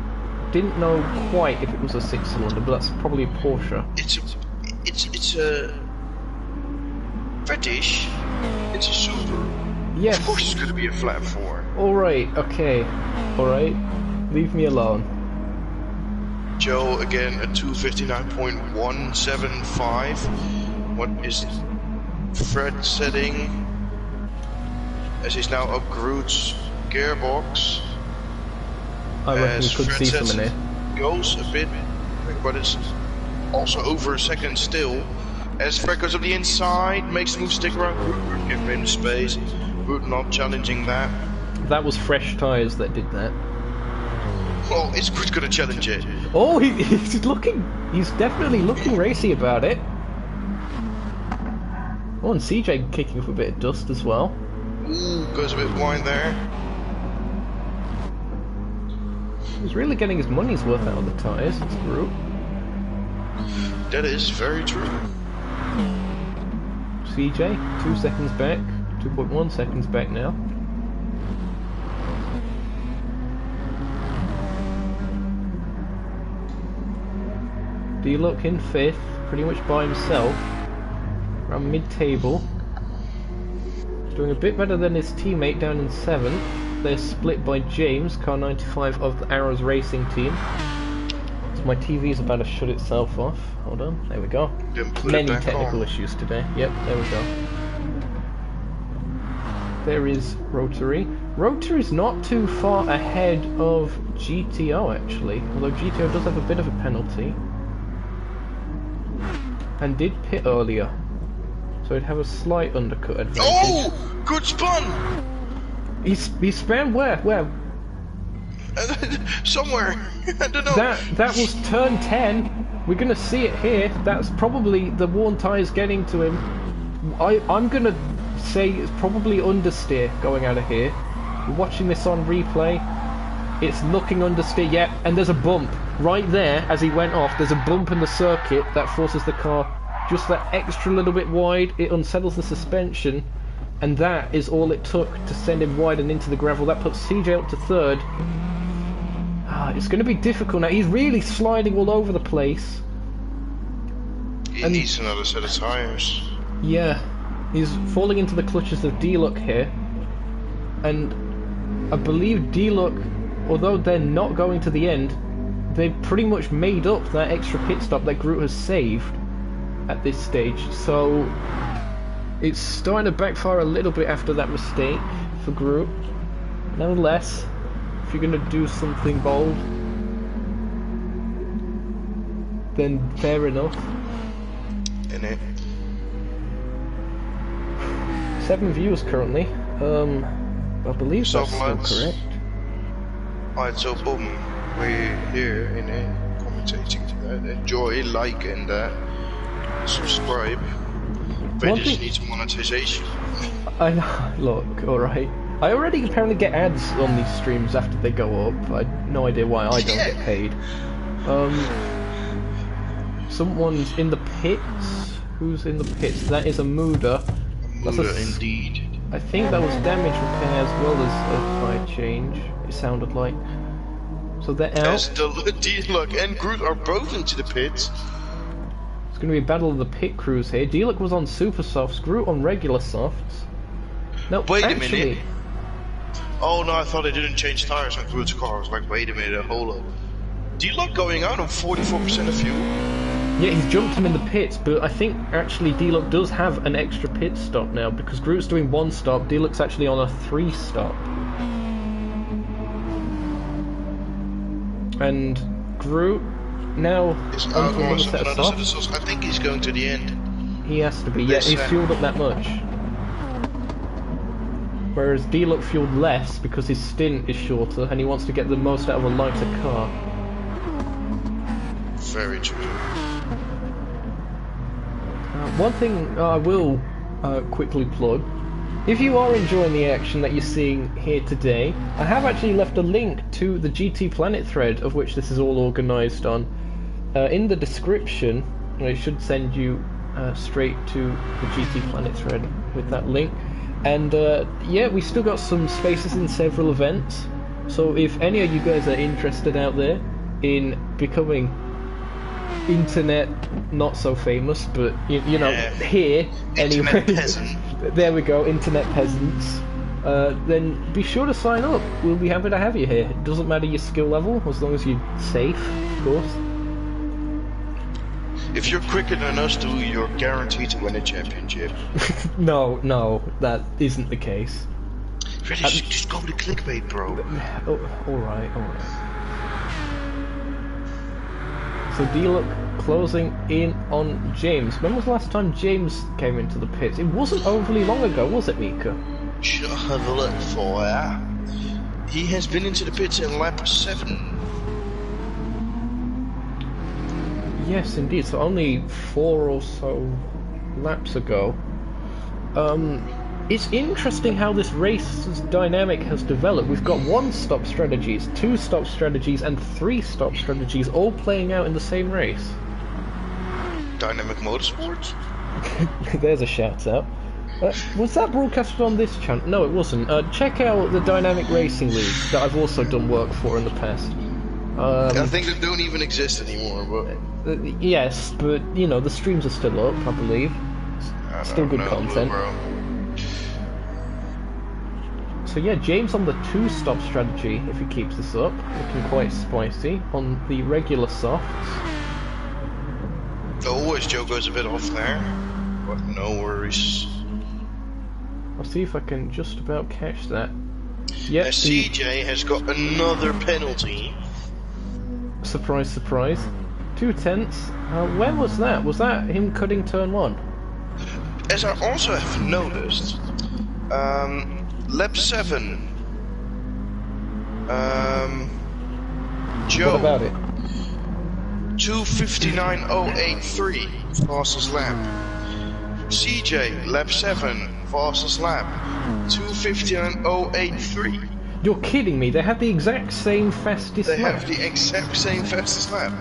didn't know quite if it was a 6-cylinder, but that's probably a Porsche. It's a British. It's a Super. Yes. Of course, it's going to be a flat 4. All right. Okay. All right. Leave me alone. Joe again a 2:59.175. What is Fred setting? As he's now up Groot's gearbox. I reckon you could see some in it. Goes a bit, but it's also over a second still. As Fred goes up the inside, makes the move, stick around Groot, give him space. Groot not challenging that. That was fresh tyres that did that. Well, is Groot gonna challenge it? Oh, he's definitely looking racy about it. Oh, and CJ kicking up a bit of dust as well. Ooh, goes a bit wide there. He's really getting his money's worth out of the tyres, it's Groot. That is very true. CJ, 2 seconds back, 2.1 seconds back now. D-Luck in 5th, pretty much by himself, around mid-table. Doing a bit better than his teammate down in 7th. They're split by James, car 95 of the Arrows Racing team. So my TV's about to shut itself off. Hold on, there we go. Many technical issues today. Yep, there we go. There is Rotary. Rotary's not too far ahead of GTO actually, although GTO does have a bit of a penalty. And did pit earlier, so he'd have a slight undercut advantage. Oh! Good spun! He spun where? Somewhere. I don't know. That was turn 10. We're gonna see it here. That's probably the worn tyres getting to him. I'm gonna say it's probably understeer going out of here. We're watching this on replay. It's looking understeer, yeah, and there's a bump right there as he went off. There's a bump in the circuit that forces the car just that extra little bit wide. It unsettles the suspension, and that is all it took to send him wide and into the gravel. That puts CJ up to 3rd. It's going to be difficult now. He's really sliding all over the place. He needs another set of tyres. Yeah, he's falling into the clutches of D-Luck here, and I believe D-Luck, although they're not going to the end, they've pretty much made up that extra pit stop that Groot has saved at this stage. So it's starting to backfire a little bit after that mistake for Groot. Nonetheless, if you're going to do something bold, then fair enough. Innit? 7 viewers currently. I believe that's still correct. Alright, so boom, we're here in commentating to that. Enjoy, like, and subscribe. But it just needs monetization. I know. Look, alright. I already apparently get ads on these streams after they go up. I have no idea why I don't get paid. Someone's in the pits. Who's in the pits? That is a Muda. Muda, indeed. I think that was damage repair as well as a tire change, it sounded like. So they're out. As D-Luck and Groot are both into the pits. It's going to be a battle of the pit crews here. D-Luck was on super softs, Groot on regular softs. No, wait actually, a minute. Oh no, I thought they didn't change tires on Groot's car. I was like, wait a minute, hold up. D-Luck going out on 44% of fuel? Yeah, he's jumped him in the pits, but I think actually D-Luck does have an extra pit stop now, because Groot's doing 1 stop, D-Luck's actually on a 3 stop. And Groot now is onto out another on set of another set of softs. softs. I think he's going to the end. He has to be, yeah, he's fueled up that much. Whereas D-Luck fueled less because his stint is shorter and he wants to get the most out of a lighter car. Very true. One thing I will quickly plug, if you are enjoying the action that you're seeing here today, I have actually left a link to the GT Planet thread of which this is all organised on in the description. It should send you straight to the GT Planet thread with that link. And yeah, we still got some spaces in several events, so if any of you guys are interested out there in becoming internet not so famous, but you know, here internet anyway, peasant. there we go, internet peasants, then be sure to sign up. We'll be happy to have you here. It doesn't matter your skill level, as long as you're safe, of course. If you're quicker than us two, you're guaranteed to win a championship. No, that isn't the case. Really, just go with the clickbait, bro. Oh, alright. So D-Luck closing in on James. When was the last time James came into the pits? It wasn't overly long ago, was it, Mika? Just have a look for ya. He has been into the pits in lap 7. Yes, indeed. So only 4 or so laps ago. It's interesting how this race's dynamic has developed. We've got 1-stop strategies, 2-stop strategies, and 3-stop strategies all playing out in the same race. Dynamic Motorsport? There's a shout out. Was that broadcasted on this channel? No, it wasn't. Check out the Dynamic Racing League that I've also done work for in the past. I think they don't even exist anymore, but... yes, but, you know, the streams are still up, I believe. Still good content. Bro. So yeah, James on the 2-stop strategy, if he keeps this up, looking quite spicy. On the regular softs. Always Joe goes a bit off there, but no worries. I'll see if I can just about catch that. Yep, CJ has got another penalty. Surprise, surprise. 2 tenths. When was that? Was that him cutting turn 1? As I also have noticed, lap 7. Joe. What about it? 2:59.083 fastest lap. CJ, lap 7, fastest lap. 2:59.083. You're kidding me, they have the exact same fastest lap. They have the exact same fastest lap.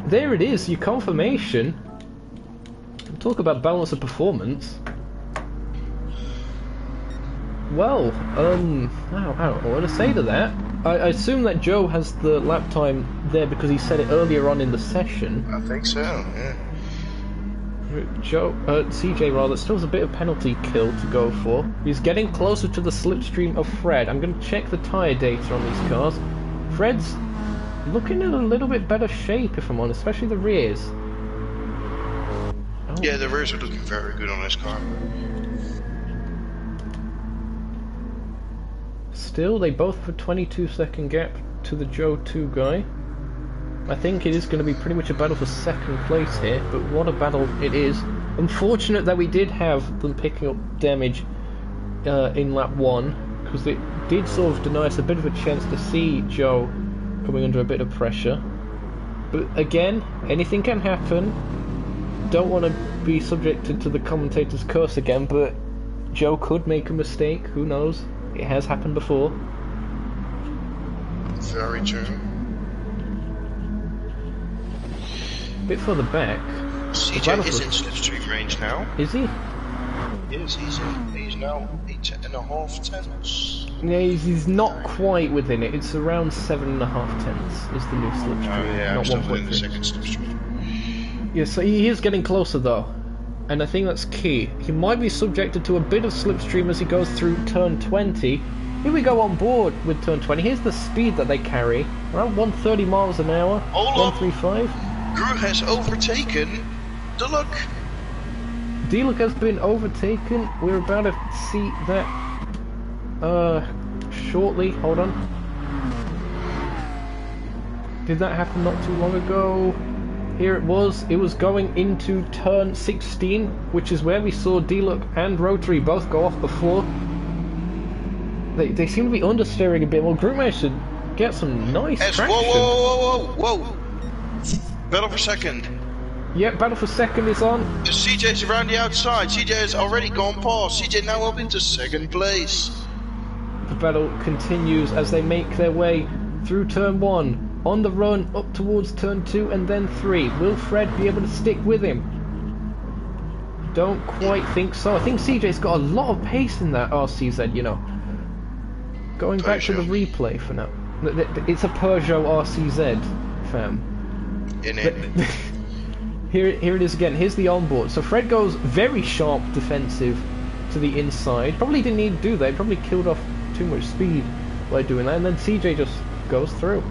There it is, your confirmation. Talk about balance of performance. Well, I don't know what to say to that. I assume that Joe has the lap time there because he said it earlier on in the session. I think so, yeah. CJ rather, still has a bit of penalty kill to go for. He's getting closer to the slipstream of Fred. I'm going to check the tyre data on these cars. Fred's looking in a little bit better shape, if I'm honest, especially the rears. Oh. Yeah, the rears are looking very good on this car. Still, they both have a 22-second gap to the Joe 2 guy. I think it is going to be pretty much a battle for second place here, but what a battle it is. Unfortunate that we did have them picking up damage in lap 1, because it did sort of deny us a bit of a chance to see Joe coming under a bit of pressure. But again, anything can happen. Don't want to be subjected to the commentator's curse again, but Joe could make a mistake, who knows? It has happened before. Very true. A bit further back. CJ is in slipstream range now. Is he? Yes, he's now 8.5 tenths. Yeah, he's not quite within it. It's around 7.5 tenths is the new slipstream. Oh yeah, not I'm still within the 1.3. second slipstream. Yeah, so he is getting closer though, and I think that's key. He might be subjected to a bit of slipstream as he goes through turn 20. Here we go on board with turn 20. Here's the speed that they carry, around 130 miles an hour, Hold 135. Gru has overtaken Duluck. D-Look has been overtaken. We're about to see that shortly. Hold on. Did that happen not too long ago? Here it was. It was going into turn 16, which is where we saw D-Look and Rotary both go off before. They seem to be understeering a bit. Well, Group managed to get some nice traction. Whoa! Battle for second. Yep, battle for second is on. The CJ's around the outside. CJ has already gone past. CJ now up into second place. The battle continues as they make their way through turn 1, on the run up towards turn 2 and then 3. Will Fred be able to stick with him? Don't quite think so. I think CJ's got a lot of pace in that RCZ, you know. Going back to the replay for now. It's a Peugeot RCZ, fam. In it. Here it is again. Here's the onboard. So Fred goes very sharp defensive to the inside. Probably didn't need to do that. He probably killed off too much speed by doing that. And then CJ just goes through.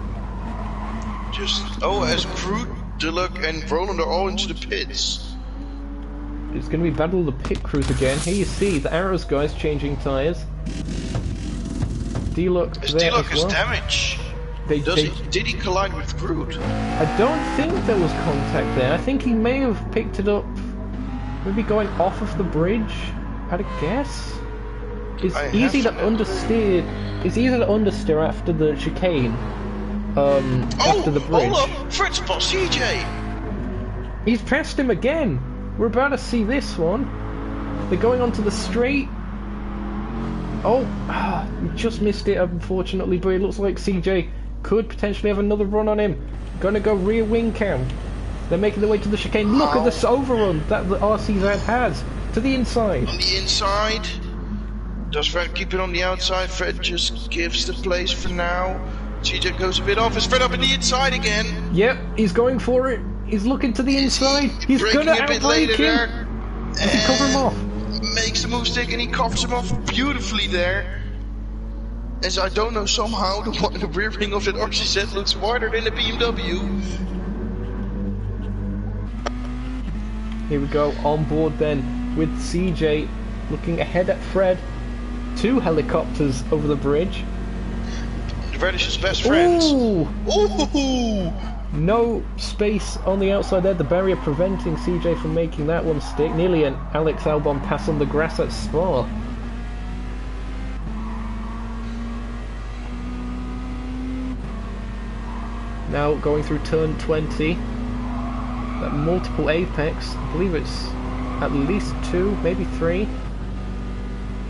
As Groot, Duluck, and Roland are all into the pits. It's going to be battle of the pit crews again. Here you see the Arrows guys changing tyres. D-Look there D-Look as well. is damage. Did he collide with Groot? I don't think there was contact there. I think he may have picked it up, maybe going off of the bridge. I'd guess. It's easy to understeer. It's easy to understeer after the chicane. After the bridge. Hold up! Fred's past CJ. He's passed him again. We're about to see this one. They're going onto the straight. Oh, he just missed it unfortunately, but it looks like CJ could potentially have another run on him. Gonna go rear wing cam. They're making their way to the chicane. Look at this overrun that the RCZ has. To the inside. On the inside. Does Fred keep it on the outside? Fred just gives the place for now. CJ goes a bit off. Is Fred up in the inside again? Yep, he's going for it. He's looking to the inside. He's gonna outbrake him. Does he cover him off? Makes the move stick and he covers him off beautifully there. As I don't know, somehow the rear wing of that RCZ looks wider than the BMW. Here we go, on board then with CJ looking ahead at Fred. 2 helicopters over the bridge. The Reddish's best friends. Ooh! Ooh! No space on the outside there, the barrier preventing CJ from making that one stick. Nearly an Alex Albon pass on the grass at Spa. Now going through turn 20. That multiple apex, I believe it's at least 2, maybe 3.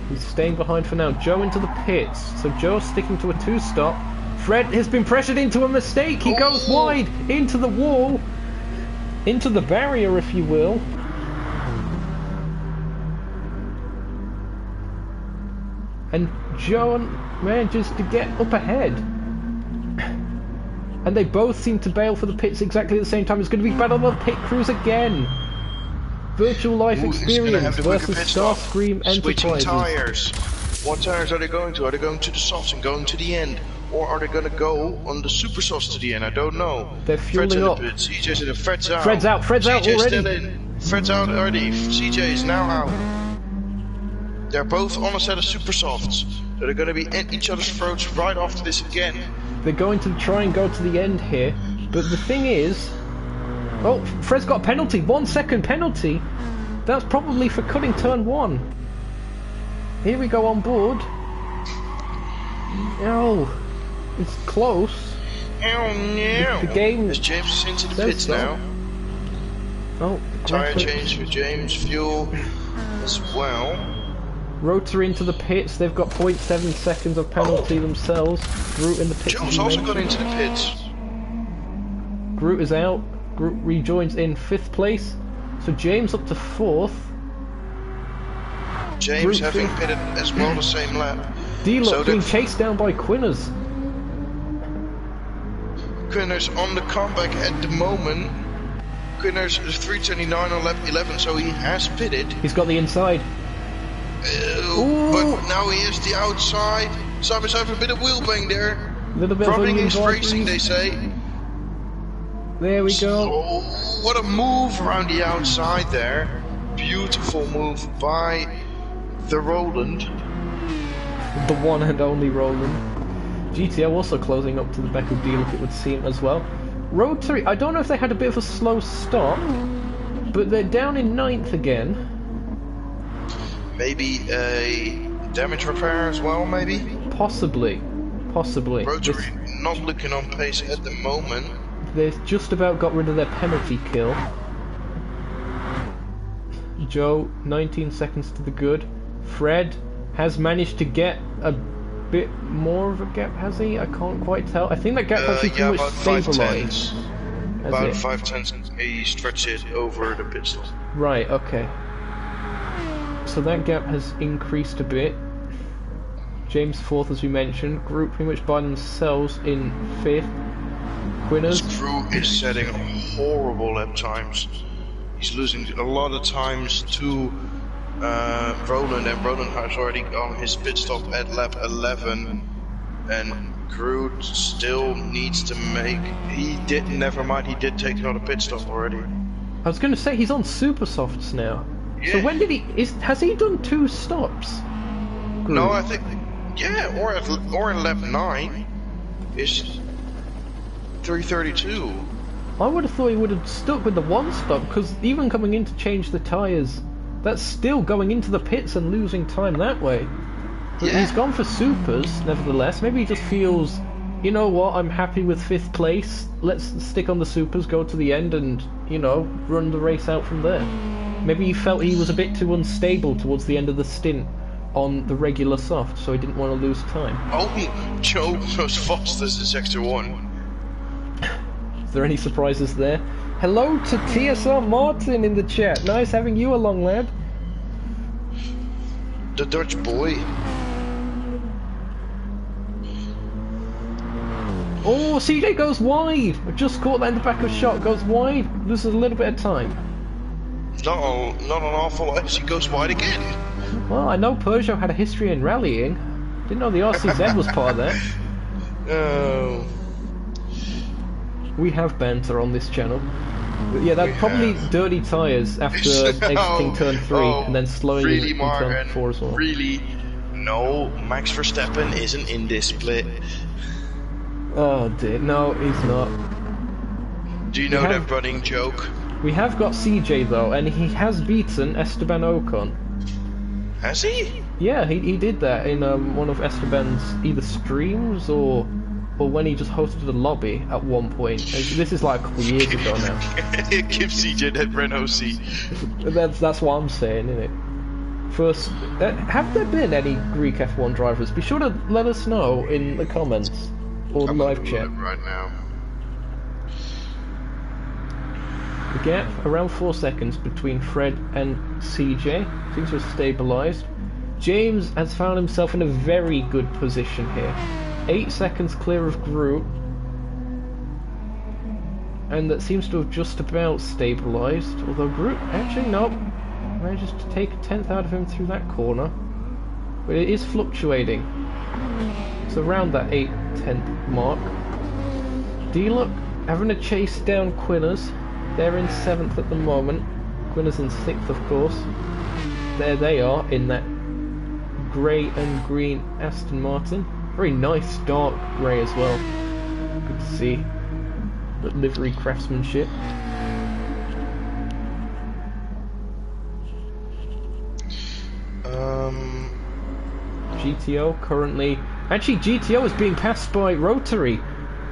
He's staying behind for now. Joe into the pits. So Joe's sticking to a 2-stop. Fred has been pressured into a mistake. He goes wide into the wall. Into the barrier, if you will. And Joe manages to get up ahead. And they both seem to bail for the pits exactly at the same time. It's going to be battle of pit crews again. Virtual life experience versus Starscream Enterprises. Switching tires. What tires are they going to? Are they going to the softs and going to the end? Or are they going to go on the super softs to the end? I don't know. They're fueling up. CJ's in. Fred's out. Fred's out already. Still in. Fred's out already. CJ is now out. They're both on a set of super softs. So they're going to be at each other's throats right after this again. They're going to try and go to the end here, but the thing is... Oh, Fred's got a penalty, 1 second penalty. That's probably for cutting turn 1. Here we go on board. Oh, it's close. Oh no! The game... As James is into the pits now. Oh, tire change for James, fuel as well. Rotary into the pits, they've got 0.7 seconds of penalty themselves. Groot in the pits. Joe's also got into the pits. Groot is out. Groot rejoins in 5th place. So James up to 4th. James having pitted as well the same lap. D-Lock being chased down by Quinners. Quinners on the comeback at the moment. Quinners is 3:29 on lap 11, so he has pitted. He's got the inside. But now he is the outside. Simon's having a bit of wheel bang there. Little bit Running of is racing, they say. There we go. Oh, what a move around the outside there. Beautiful move by the Roland. The one and only Roland. GTO also closing up to the back of D-Lock, it would seem, as well. Rotary, I don't know if they had a bit of a slow stop, but they're down in 9th again. Maybe a damage repair as well, maybe? Possibly. Rotary not looking on pace at the moment. They've just about got rid of their penalty kill. Joe, 19 seconds to the good. Fred has managed to get a bit more of a gap, has he? I can't quite tell. I think that gap has pretty much stabilised. About 5/10 he stretched it over the pit stop. Right, okay. So that gap has increased a bit. James 4th, as we mentioned. Group pretty much by themselves in 5th. Quinners. His crew is setting horrible lap times. He's losing a lot of times to Roland, and Roland has already on his pit stop at lap 11, and Groot still needs to make. Never mind, he did take another pit stop already. I was going to say he's on super softs now. Yeah. So when did has he done 2 stops? Groot? No, I think or in lap 9 is 3:32. I would have thought he would have stuck with the 1 stop, because even coming in to change the tyres, that's still going into the pits and losing time that way. But yeah. He's gone for supers, nevertheless. Maybe he just feels, you know what, I'm happy with 5th place, let's stick on the supers, go to the end and, you know, run the race out from there. Maybe he felt he was a bit too unstable towards the end of the stint on the regular soft, so he didn't want to lose time. Oh, Joe goes fast as this extra one. Is there any surprises there? Hello to TSR Martin in the chat. Nice having you along, lad. The Dutch boy. Oh, CJ goes wide. I just caught that in the back of shot. Goes wide. Loses a little bit of time. Not an awful lot. She goes wide again. Well, I know Peugeot had a history in rallying. Didn't know the RCZ was part of that. Oh. We have banter on this channel. But yeah, that's probably dirty tyres after exiting turn 3 and then slowing really, in Martin, turn 4 as well. Really? No, Max Verstappen isn't in this split. Oh dear, no, he's not. Do you know that running joke? We have got CJ though, and he has beaten Esteban Ocon. Has he? Yeah, he did that in one of Esteban's either streams or when he just hosted a lobby at one point. This is like a couple of years ago now. Give CJ that Renault seat. That's what I'm saying, isn't it? First, have there been any Greek F1 drivers? Be sure to let us know in the comments or the live chat. Right now. The gap around 4 seconds between Fred and CJ seems to have stabilised. James has found himself in a very good position here. 8 seconds clear of Groot, and that seems to have just about stabilised, although Groot, actually no, manages to take a 10th out of him through that corner, but it is fluctuating. It's around that 8-10th mark. D-Look having to chase down Quinners. They're in 7th at the moment. Quinners in 6th, of course. There they are in that grey and green Aston Martin. Very nice dark grey as well. Good to see. But livery craftsmanship. GTO currently... Actually, GTO is being passed by Rotary.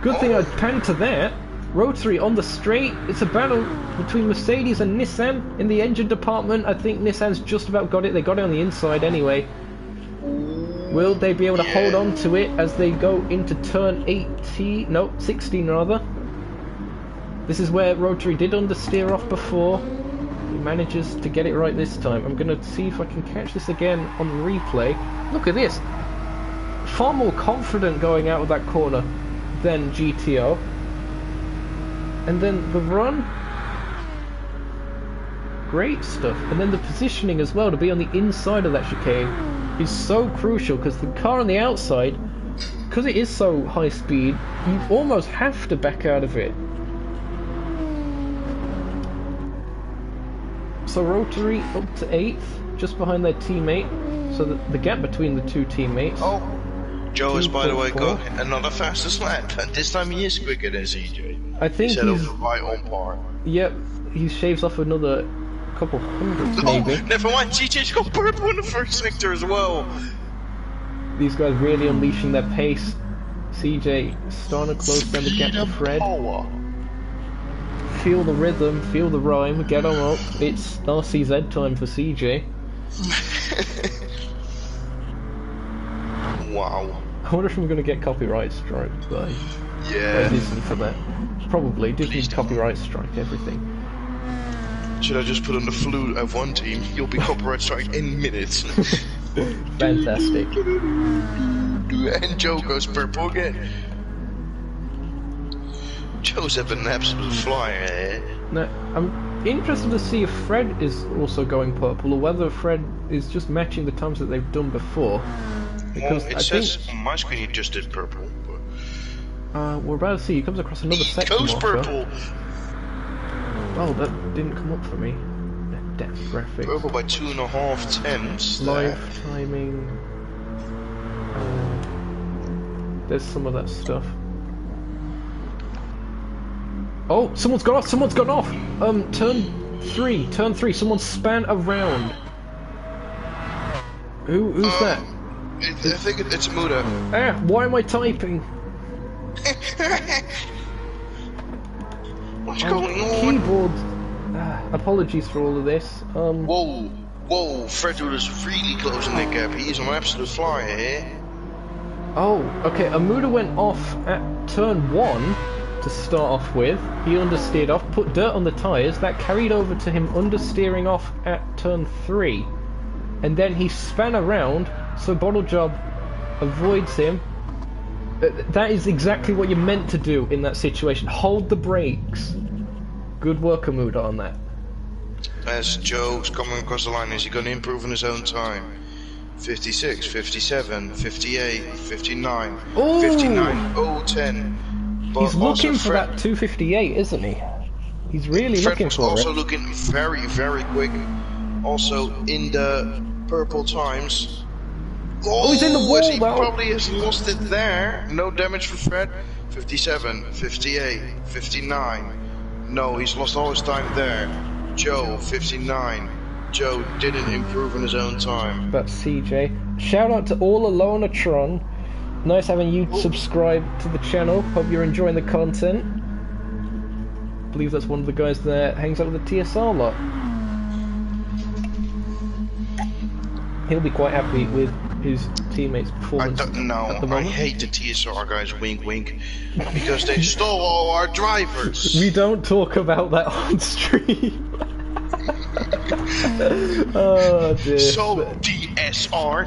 Good thing I panned to that. Rotary on the straight. It's a battle between Mercedes and Nissan in the engine department. I think Nissan's just about got it. They got it on the inside anyway. Will they be able to hold on to it as they go into turn 16 rather? This is where Rotary did understeer off before. manages to get it right this time. I'm going to see if I can catch this again on the replay. Look at this. Far more confident going out of that corner than GTO. And then the run. Great stuff. And then the positioning as well, to be on the inside of that chicane, is so crucial, because the car on the outside, because it is so high speed, you almost have to back out of it. So Rotary up to 8th, just behind their teammate, so that the gap between the two teammates. Oh, Joe has, by the way, got another fastest lap, and this time he is quicker than CJ. I think he's right on par. Yep, he shaves off another couple hundreds, maybe. Oh, never mind, CJ's got purple in the first sector as well. These guys really unleashing their pace. CJ starting to close down the gap to Fred. Feel the rhythm, feel the rhyme, get on up. It's RCZ time for CJ. Wow. I wonder if I'm going to get copyright strike by Disney for that. Probably. Disney copyright strike everything. Should I just put on the Flute F1 team? You'll be copyright strike in minutes. Fantastic. And Joe goes purple again. Joe's having an absolute flyer, eh? Now, I'm interested to see if Fred is also going purple, or whether Fred is just matching the times that they've done before. Because well, it says on my screen he just did purple. But... we're about to see, he comes across another sector goes marker. purple! Oh, that didn't come up for me. Depth graphics. Purple by 2.5 tenths. Live timing. There's some of that stuff. Oh, someone's gone off! Someone's gone off! Turn 3, someone span around. Who's that? I think it's Muda. Why am I typing? What's going on? Keyboard. Apologies for all of this. Whoa, Fredwood is really closing that gap. He is an absolute flyer here. Oh, okay, Amuda went off at turn 1 to start off with. He understeered off, put dirt on the tyres, that carried over to him understeering off at turn 3. And then he span around, so Bottle Job avoids him. That is exactly what you're meant to do in that situation. Hold the brakes. Good work, Amuda, on that. As Joe's coming across the line, is he going to improve in his own time? 56, 57, 58, 59, Ooh. 59, 010. But he's looking for that 258, isn't he? He's really looking for it. also looking very, very quick. Also in the purple times. Oh, he's in the wall, he probably has lost it there. No damage for Fred. 57, 58, 59. No, he's lost all his time there. Joe, 59. Joe didn't improve in his own time. That's CJ. Shout out to all Alonatron. Nice having you subscribe to the channel. Hope you're enjoying the content. I believe that's one of the guys that hangs out with the TSR lot. He'll be quite happy with his teammates' performance at the moment. I hate the TSR guys, wink wink, because they stole all our drivers. We don't talk about that on stream. Oh dear. So TSR.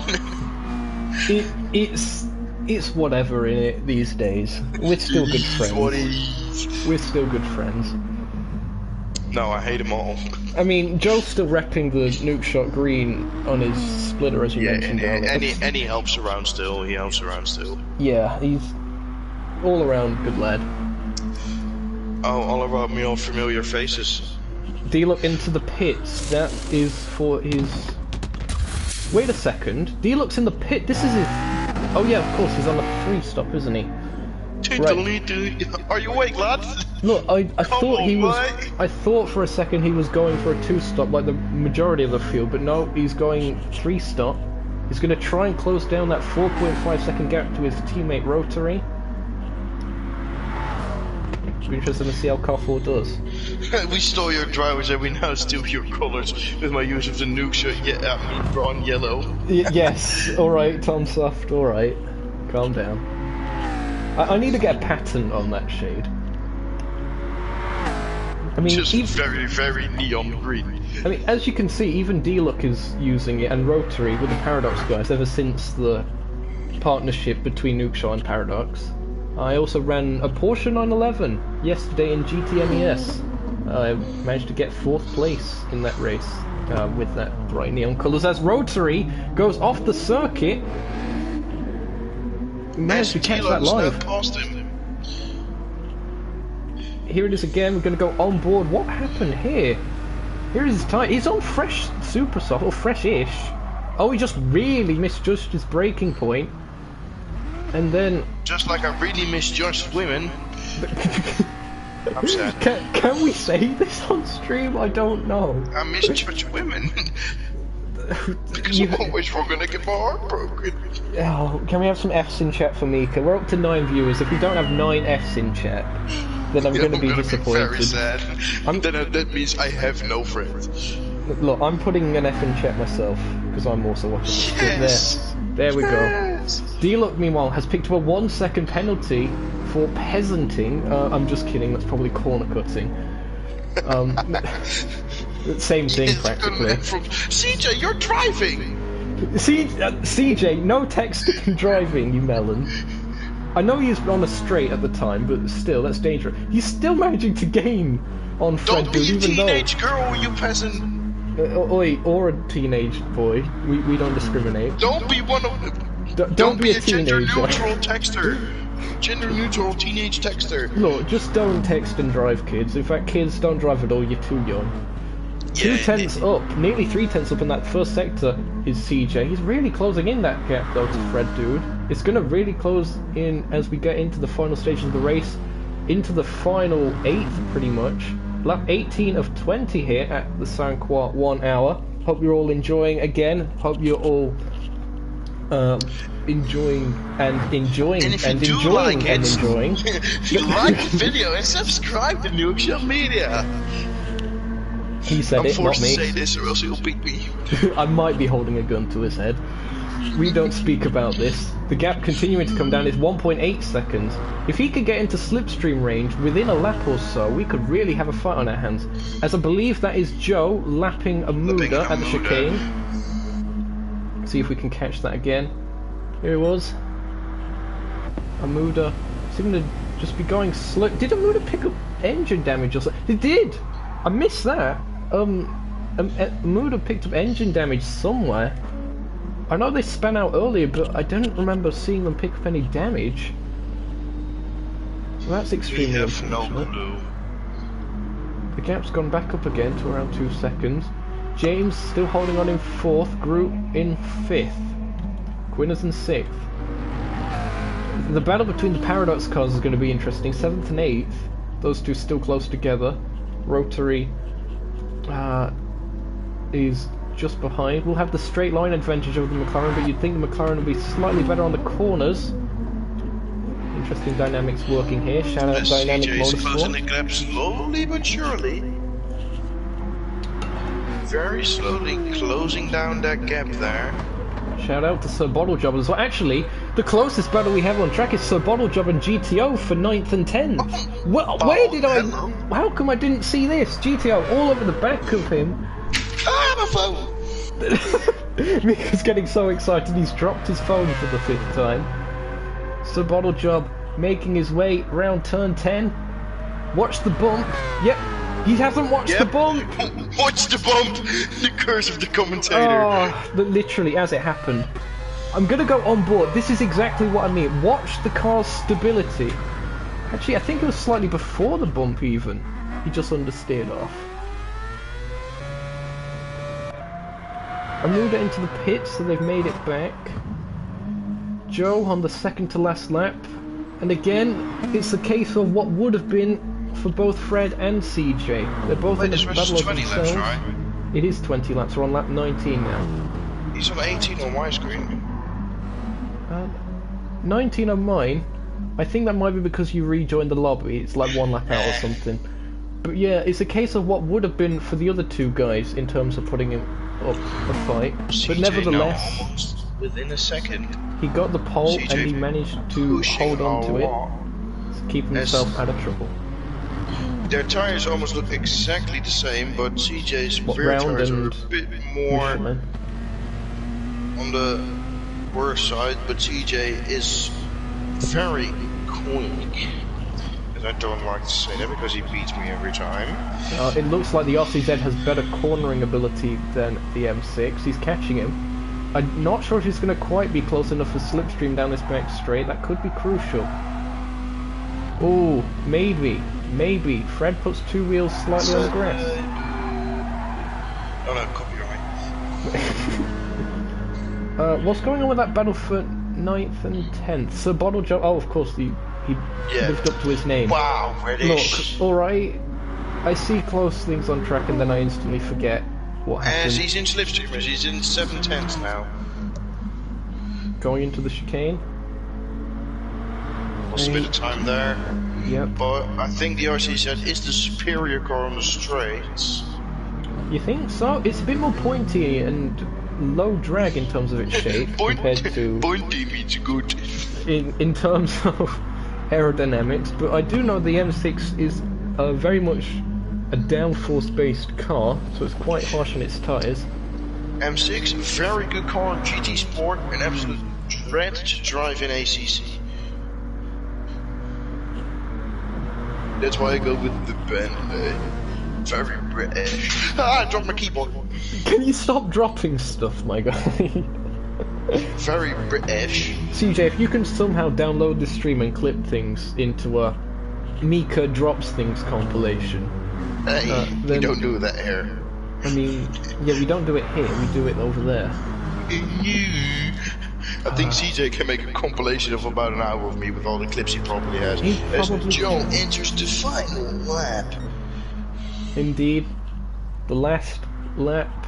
It's whatever in it these days. We're still good friends. We're still good friends. No, I hate them all. I mean, Joe's still repping the Nukeshot green on his splitter, as you mentioned earlier. And he helps around still. Yeah, he's all around good lad. Oh, all around me, all familiar faces. D-Look into the pits. That is for his... Wait a second. D-Look's in the pit. This is his... Oh yeah, of course, he's on a 3-stop, isn't he? Right. Are you awake, lad? Look, I thought he was... I thought for a second he was going for a 2-stop like the majority of the field, but no, he's going 3-stop. He's going to try and close down that 4.5 second gap to his teammate Rotary. Be interested to see how Car 4 does. We stole your drivers and we now steal your colours with my use of the Nukeshot brown yellow. Yes, alright, Tom Soft, alright. Calm down. I need to get a pattern on that shade. I mean, just very, very neon green. I mean, as you can see, even D-Luck is using it, and Rotary with the Paradox guys ever since the partnership between Nukeshot and Paradox. I also ran a Porsche 911 yesterday in GTMES. I managed to get 4th place in that race with that bright neon colours. As Rotary goes off the circuit, we managed to catch that live. Here it is again. We're going to go on board. What happened here? Here is his tyre. He's on fresh super soft, or fresh-ish. Oh, he just really misjudged his braking point. And then... Just like I really misjudged women. I'm sad. Can we say this on stream? I don't know. I misjudge women. Because I'm always wrong and I get my heart broken. Oh, can we have some Fs in chat for Mika? We're up to 9 viewers. If we don't have 9 Fs in chat, then I'm going to be disappointed. Be very sad. Then that means I have no friends. Look, I'm putting an F in chat myself, because I'm also watching this. There we go. D-Luck, meanwhile, has picked up a 1-second penalty for peasanting. I'm just kidding, that's probably corner cutting. Same thing, practically. CJ, you're driving! CJ, no texting and driving, you melon. I know he's on a straight at the time, but still, that's dangerous. He's still managing to gain on Fred. Don't be a teenage girl, you peasant! Or a teenage boy. We don't discriminate. Don't be one of them. Don't be a gender-neutral texter. Gender-neutral teenage texter. Look, just don't text and drive, kids. In fact, kids, don't drive at all. You're too young. Yeah, 2/10 up, nearly 3/10 up in that first sector is CJ. He's really closing in that gap though to Fred, dude. It's gonna really close in as we get into the final stages of the race, into the final 8th pretty much. Lap 18 of 20 here at the Sainte-Croix 1 hour. Hope you're all enjoying again. Hope you're all enjoying and enjoying and enjoying and enjoying. Like the video and subscribe to Nukeshot Media. He said it, not me. I'm forced to say this or else he'll beat me. I might be holding a gun to his head. We don't speak about this. The gap continuing to come down is 1.8 seconds. If he could get into slipstream range within a lap or so, we could really have a fight on our hands. As I believe that is Joe lapping a Muda at the chicane. See if we can catch that again. Here it was. Amuda. Is he going to just be going slow? Did Amuda pick up engine damage or something? He did! I missed that. Amuda picked up engine damage somewhere. I know they span out earlier, but I don't remember seeing them pick up any damage. Well, that's extremely unfortunate. The gap's gone back up again to around 2 seconds. James still holding on in 4th, Groot in 5th. Quinners in 6th. The battle between the Paradox cars is going to be interesting. 7th and 8th. Those two still close together. Rotary is just behind. We'll have the straight line advantage over the McLaren, but you'd think the McLaren will be slightly better on the corners. Interesting dynamics working here. Shout out Dynamic Motorsport. Closing the gap slowly but surely. Very slowly closing down that gap there. Shout out to Sir Bottlejob as well. Actually, the closest battle we have on track is Sir Bottlejob and GTO for 9th and 10th. Well, where did I... How come I didn't see this? GTO all over the back of him. Ah, my phone! Mika's getting so excited he's dropped his phone for the 5th time. Sir Bottlejob making his way round turn 10. Watch the bump. Yep. He hasn't watched the bump! Watch the bump! The curse of the commentator! Oh, literally as it happened. I'm gonna go on board. This is exactly what I mean. Watch the car's stability. Actually, I think it was slightly before the bump even. He just understeered off. I moved it into the pit, so they've made it back. Joe on the 2nd to last lap. And again, it's a case of what would have been for both Fred and CJ. They're both in a battle of 20 themselves. laps, right? It is 20 laps. We're on lap 19 now. He's on 18 on my screen. 19 on mine. I think that might be because you rejoined the lobby. It's like 1 lap out or something. But yeah, it's a case of what would have been for the other two guys in terms of putting him up a fight. CJ but nevertheless, now almost within a second. He got the pole CJ and he managed to hold on to it, keeping himself out of trouble. Their tires almost look exactly the same, but CJ's rear tires are a bit more on the worse side, but CJ is very quick. And I don't like to say that because he beats me every time. It looks like the RCZ has better cornering ability than the M6. He's catching him. I'm not sure if he's going to quite be close enough for slipstream down this back straight. That could be crucial. Oh, maybe. Maybe. Fred puts two wheels slightly on the grass. Oh no, copyright. What's going on with that battle for 9th and 10th? Sir Bottle Joe. Oh, of course, he lived up to his name. Wow, British. Look, alright. I see close things on track and then I instantly forget what happened. As he's in slipstreamers, he's in 7/10 now. Going into the chicane. Lost a bit of time there. Yep. But I think the RCZ is the superior car on the straights. You think so? It's a bit more pointy and low drag in terms of its shape compared to... Pointy means good. In terms of aerodynamics, but I do know the M6 is very much a downforce based car, so it's quite harsh on its tyres. M6, very good car, GT Sport, an absolute dread to drive in ACC. That's why I go with the Ben. Very British. Ah, I dropped my keyboard. Can you stop dropping stuff, my guy? Very British. CJ, if you can somehow download this stream and clip things into a Mika Drops Things compilation. Hey, then, we don't do that here. I mean, yeah, we don't do it here, we do it over there. I think CJ can make a compilation of about an hour of me with all the clips he probably has. As Joe enters the final lap. Indeed. The last lap.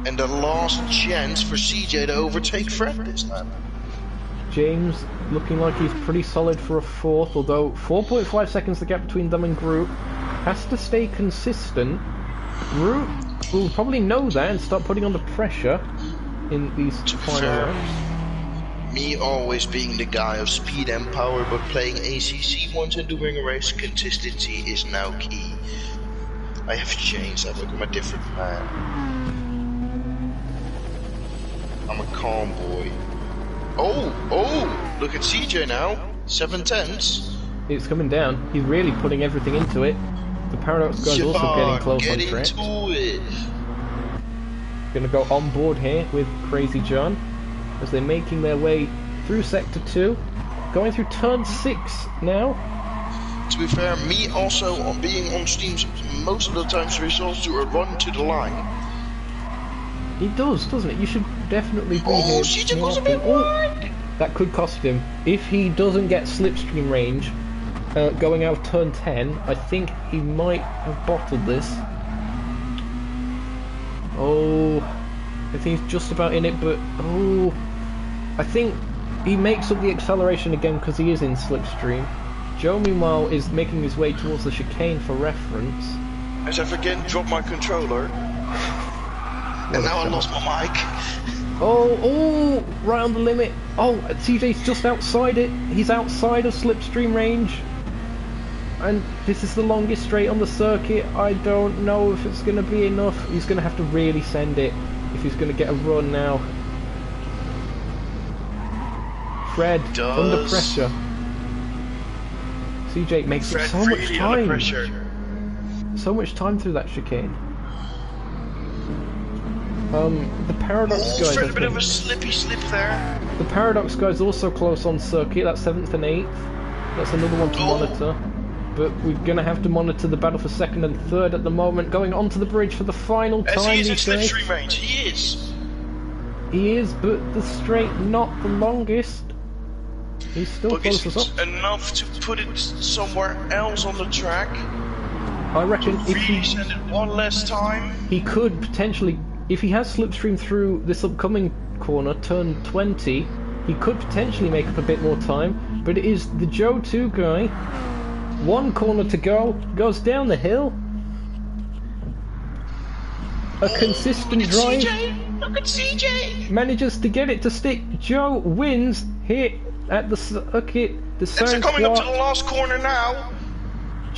And the last chance for CJ to overtake Fred this lap. James looking like he's pretty solid for a fourth, although 4.5 seconds the gap between them and Groot. Has to stay consistent. Groot will probably know that and start putting on the pressure in these final laps. Me always being the guy of speed and power, but playing ACC once and doing a race, consistency is now key. I have changed, I've become a different man. I'm a calm boy. Oh, look at CJ now. 7/10. It's coming down. He's really putting everything into it. The Paradox guy's also getting close on track. Gonna go on board here with Crazy John as they're making their way through Sector 2. Going through Turn 6 now. To be fair, me also on being on Steam most of the times results to a run to the line. It does, doesn't it? You should definitely be here. Oh, CJ was a bit wide! That could cost him. If he doesn't get slipstream range, going out of turn 10, I think he might have bottled this. Oh, I think he's just about in it, but oh, I think he makes up the acceleration again because he is in slipstream. Joe, meanwhile, is making his way towards the chicane for reference. As I've again dropped my controller, and now I lost my mic. Oh, right on the limit. Oh, CJ's just outside it. He's outside of slipstream range. And this is the longest straight on the circuit. I don't know if it's going to be enough. He's going to have to really send it if he's going to get a run now. Fred, under pressure. CJ makes it so much time. So much time through that chicane. The Paradox guys. Fred, a bit of a slippy slip there. The Paradox guy's also close on circuit. That's 7th and 8th. That's another one to monitor. But we're going to have to monitor the battle for 2nd and 3rd at the moment, going onto the bridge for the final time. As he is in slipstream range, he is. He is, but the straight not the longest. He's still close as up. Enough to put it somewhere else on the track. I reckon if he send it one last time, he could potentially, if he has slipstream through this upcoming corner, turn 20, he could potentially make up a bit more time. But it is the Joe 2 guy. One corner to go, goes down the hill. A consistent drive. CJ. Look at CJ! Manages to get it to stick. Joe wins here at the circuit. The It's coming up to the last corner now.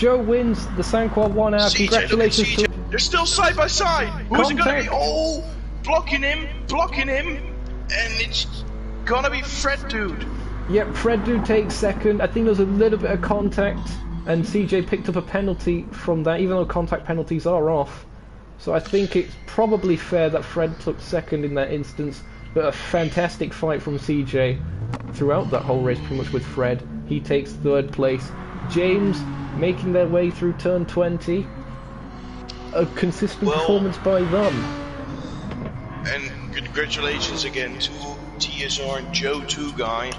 Joe wins the Sainte-Croix 1 hour. CJ, Congratulations look at to CJ. They're still side by side. Who's it gonna be? Contact. Oh, blocking him, and it's gonna be Fred Dude. Yep, Fred Dude takes second. I think there was a little bit of contact, and CJ picked up a penalty from that, even though contact penalties are off. So I think it's probably fair that Fred took second in that instance, but a fantastic fight from CJ throughout that whole race, pretty much with Fred. He takes third place. James making their way through turn 20. A consistent performance by them. And congratulations again to TSR and Joe 2 guy.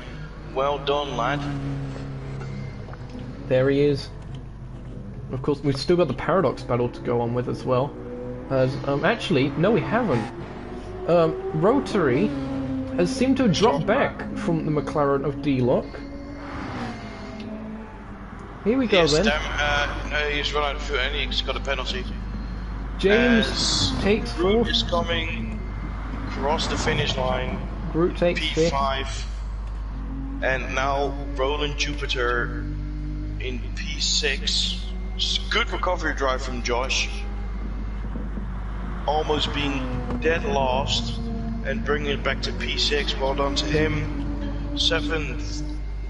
Well done, lad. There he is. Of course, we've still got the Paradox battle to go on with as well. As actually, no, we haven't. Rotary has seemed to have dropped back from the McLaren of D-Lock. Here we go then. No, he's run out of fuel and he's got a penalty. James takes Groot fourth. is coming across the finish line. Groot takes fifth. P5. And now Roland Jupiter in P6. Good recovery drive from Josh. Almost being dead last and bringing it back to P6. Well done to him. 7th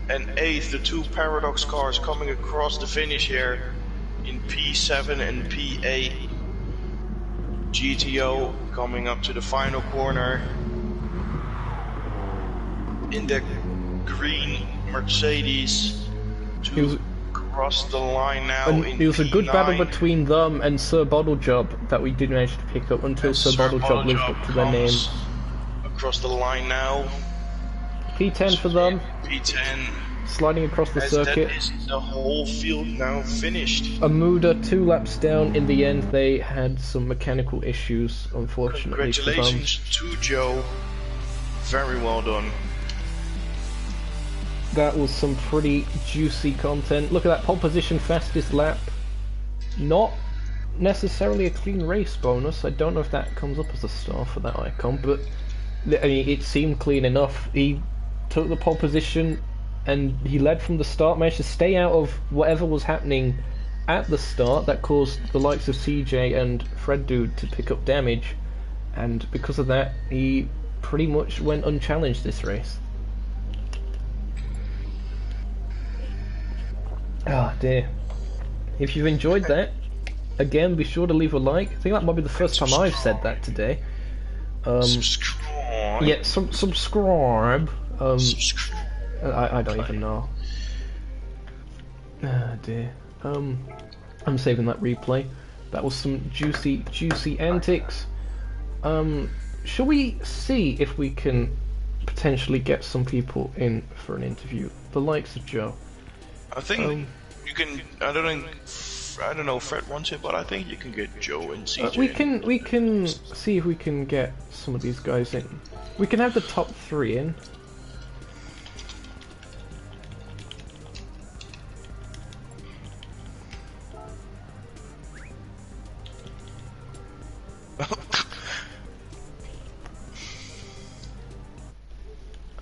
and 8th, the two Paradox cars coming across the finish here in P7 and P8. GTO coming up to the final corner in the green Mercedes to cross the line now. It was a good battle between them and Sir Bottlejob that we did manage to pick up until Sir Bottlejob lived up to their name. Across the line now. P10 for them. P10. Sliding across the circuit. That is the whole field now finished. Amuda 2 laps down. In the end, they had some mechanical issues, unfortunately. Congratulations to Joe. Very well done. That was some pretty juicy content. Look at that pole position, fastest lap. Not necessarily a clean race bonus. I don't know if that comes up as a star for that icon, but I mean, it seemed clean enough. He took the pole position and he led from the start, managed to stay out of whatever was happening at the start that caused the likes of CJ and Fred Dude to pick up damage, and because of that he pretty much went unchallenged this race. Ah dear. If you've enjoyed that, again be sure to leave a like. I think that might be the first time I've said that today. Subscribe. Yeah, subscribe. Subscribe. I don't even know. Ah dear. I'm saving that replay. That was some juicy antics. Shall we see if we can potentially get some people in for an interview? The likes of Joe. I think you can. I don't know if Fred wants it, but I think you can get Joe and CJ. We can see if we can get some of these guys in. We can have the top 3 in.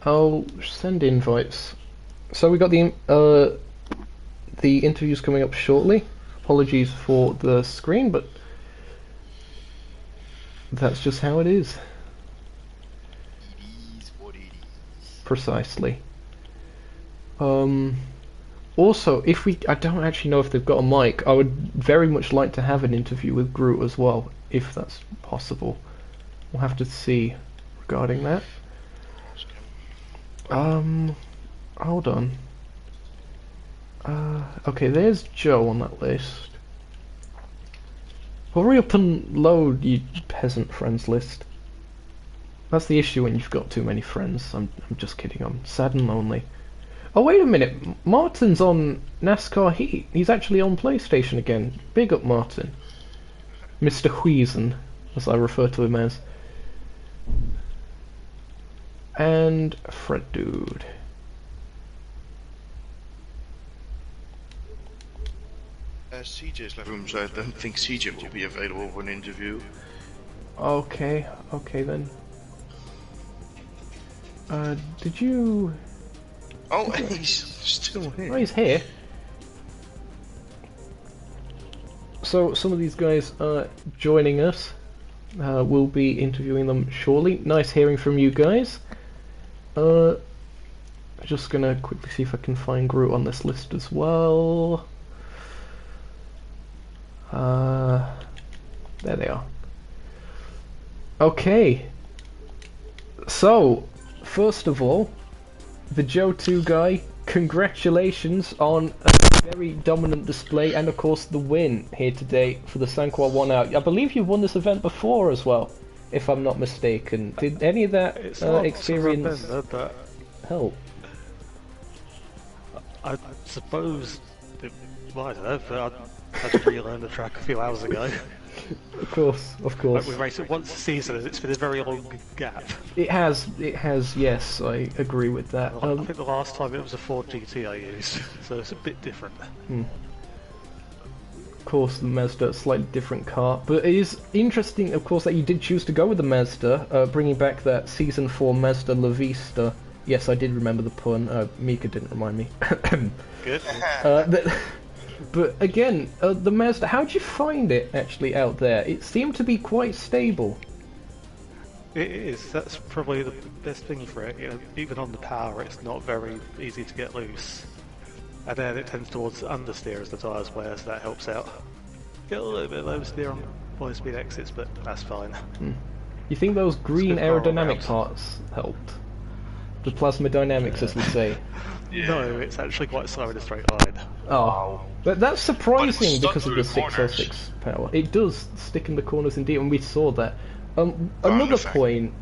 I'll send invites. So we got the interviews coming up shortly. Apologies for the screen, but that's just how it is. It is what it is. Precisely. Also, I don't actually know if they've got a mic. I would very much like to have an interview with Groot as well, if that's possible. We'll have to see regarding that. Hold on. Okay, there's Joe on that list. Hurry up and load, you peasant friends list. That's the issue when you've got too many friends. I'm just kidding, I'm sad and lonely. Oh wait a minute, Martin's on NASCAR Heat. He's actually on PlayStation again. Big up Martin. Mr. Wheezen, as I refer to him as. And Fred Dude. CJ's left room, so I don't think CJ will be available for an interview. Okay then. Did you... Oh, he's still here. Oh, he's here. so some of these guys are joining us. We'll be interviewing them shortly. Nice hearing from you guys. Just gonna quickly see if I can find Groot on this list as well. There they are. Okay. So, first of all, the Joe 2 guy, congratulations on a very dominant display and of course the win here today for the Sainte-Croix 1 out. I believe you've won this event before as well, if I'm not mistaken. Did any of that experience help? I suppose it might have, but I had to relearn the track a few hours ago. Of course, of course. We race it once a season and it's been a very long gap. It has, yes, I agree with that. I think the last time it was a Ford GT I used, so it's a bit different. Of course, the Mazda, a slightly different car, but it is interesting, of course, that you did choose to go with the Mazda, bringing back that Season 4 Mazda La Vista. Yes, I did remember the pun, Mika didn't remind me. Good. But again, the Mazda, how'd you find it actually out there? It seemed to be quite stable. It is, that's probably the best thing for it. You know, even on the power, it's not very easy to get loose. And then it tends towards understeer as the tyres wear, so that helps out. Get a little bit of oversteer on high speed exits, but that's fine. You think those green aerodynamic parts helped? The plasma dynamics, as we say. Yeah. No, it's actually quite slow in a straight line. Oh, but that's surprising because of the 606 power. It does stick in the corners indeed, and we saw that. Another point,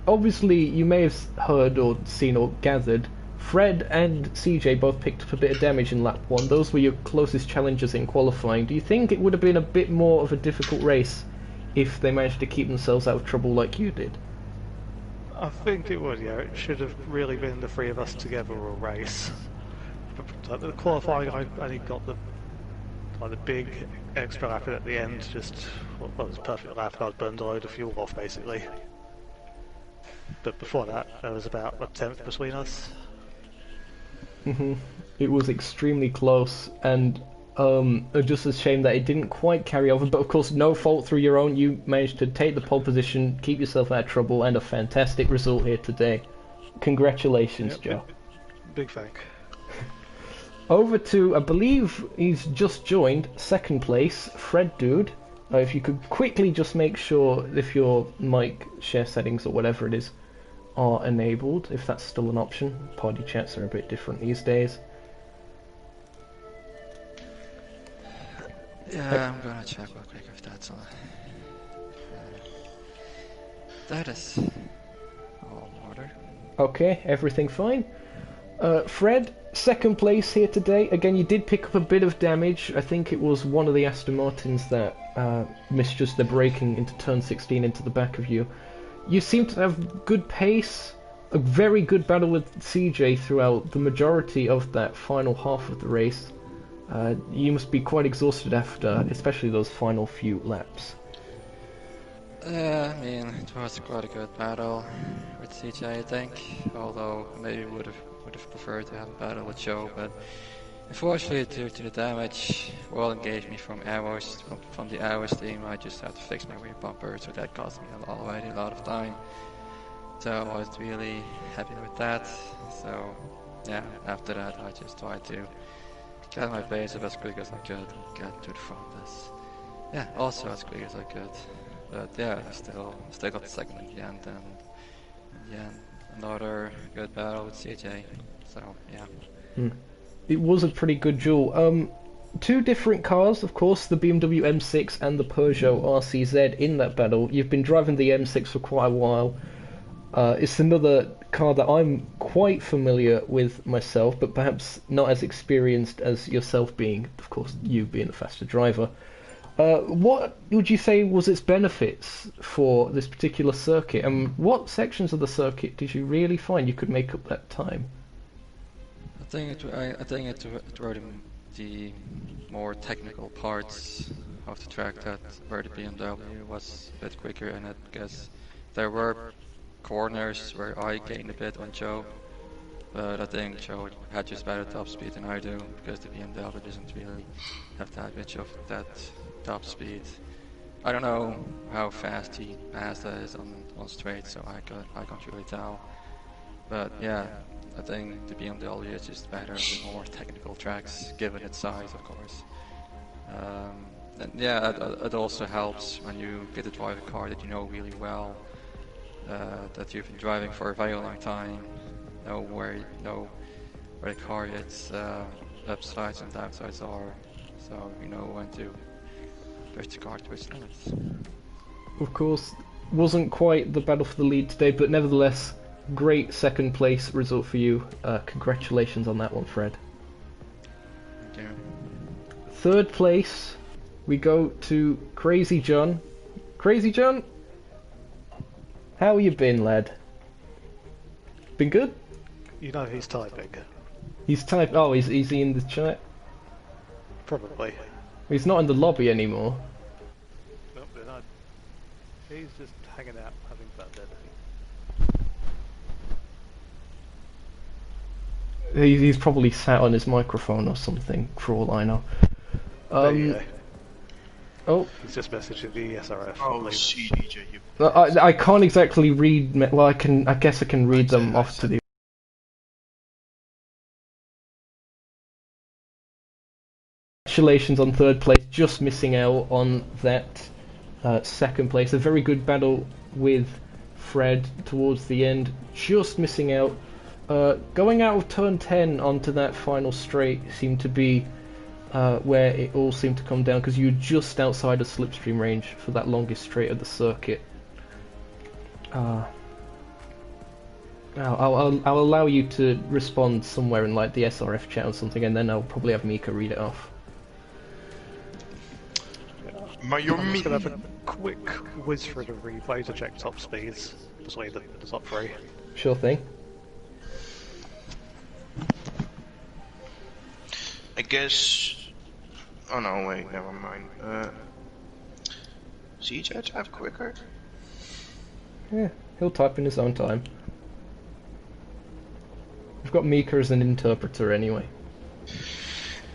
obviously you may have heard or seen or gathered, Fred and CJ both picked up a bit of damage in lap 1. Those were your closest challengers in qualifying. Do you think it would have been a bit more of a difficult race if they managed to keep themselves out of trouble like you did? I think it would, yeah. It should have really been the three of us together or a race. But the qualifying, I only got the big extra lap in at the end. Just well, it was a perfect lap, and I'd burned a load of fuel off basically. But before that, there was about a 10th between us. It was extremely close, and just a shame that it didn't quite carry over, but of course no fault through your own. You managed to take the pole position, keep yourself out of trouble, and a fantastic result here today. Congratulations, Yep, Joe. Big thank. Over to, I believe he's just joined, second place, Fred Dude. If you could quickly just make sure if your mic share settings or whatever it is are enabled, if that's still an option. Party chats are a bit different these days. Yeah, I'm gonna check real quick if that's on. That is all in order. Okay, everything fine. Fred, second place here today. Again, you did pick up a bit of damage. I think it was one of the Aston Martins that missed just the braking into turn 16 into the back of you. You seem to have good pace, a very good battle with CJ throughout the majority of that final half of the race. You must be quite exhausted after, especially those final few laps. I mean, it was quite a good battle with CJ, I think. Although maybe would have preferred to have a battle with Joe, but unfortunately, due to the damage, well engaged me from the hours team, I just had to fix my rear bumper, so that cost me already a lot of time. So I was really happy with that. So yeah, after that, I just tried to get my pace up as quick as I could and get to the front also as quick as I could. But yeah, I still got the second in the end, and in the end, another good battle with CJ. So yeah. It was a pretty good duel. Two different cars, of course, the BMW M6 and the Peugeot RCZ in that battle. You've been driving the M6 for quite a while. It's another car that I'm quite familiar with myself, but perhaps not as experienced as yourself being, of course, you being a faster driver. What would you say was its benefits for this particular circuit, and what sections of the circuit did you really find you could make up that time? I think it were the more technical parts of the track that where the BMW was a bit quicker, and I guess there were corners where I gained a bit on Joe, but I think Joe had just better top speed than I do, because the BMW doesn't really have that much of that top speed. I don't know how fast he Mazda is on straight, so I can't really tell. But yeah, I think the BMW is just better on more technical tracks, given its size, of course. And yeah, it also helps when you get to drive a car that you know really well, that you've been driving for a very long time, know where the car its upsides and downsides are, so you know when to push the car to its limits. Of course, wasn't quite the battle for the lead today, but nevertheless, great second place result for you. Congratulations on that one, Fred. Thank you. Third place, we go to Crazy John. Crazy John, how you been, lad? Been good? You know he's typing. He's typed. Oh, is he in the chat? Probably. He's not in the lobby anymore. Nope, they're not. He's just hanging out, having fun, isn't he? He's probably sat on his microphone or something, for all I know. There you go. Oh. He's just messaging the SRF. Oh, CDJ, you... I can't exactly read. Well, I guess I can read them off to the. Congratulations on third place, just missing out on that second place. A very good battle with Fred towards the end, just missing out. Going out of turn 10 onto that final straight seemed to be where it all seemed to come down, because you were just outside of slipstream range for that longest straight of the circuit. I'll allow you to respond somewhere in like the SRF chat or something, and then I'll probably have Mika read it off. I'm just going to have a quick whiz through the replay to check top speeds, especially the top three. Sure thing. I guess... Oh no, wait, never mind. CJ type quicker? Yeah, he'll type in his own time. We've got Mika as an interpreter anyway.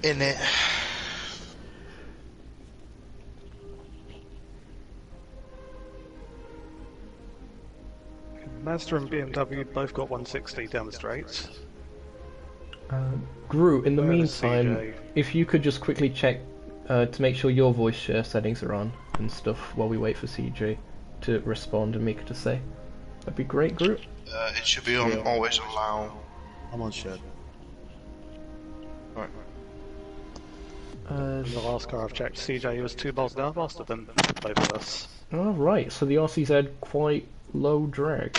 In it. Mazda and BMW both got 160 down the straights. Gru, in the Where is meantime, CJ? if you could just quickly check to make sure your voice share settings are on and stuff while we wait for CJ to respond and Mika to say. That'd be great, Gru. It should be on always allow. I'm on shed. Right. In the last car I've checked, CJ was 2 miles an hour faster than both of us. Alright, so the RC's had quite low drag.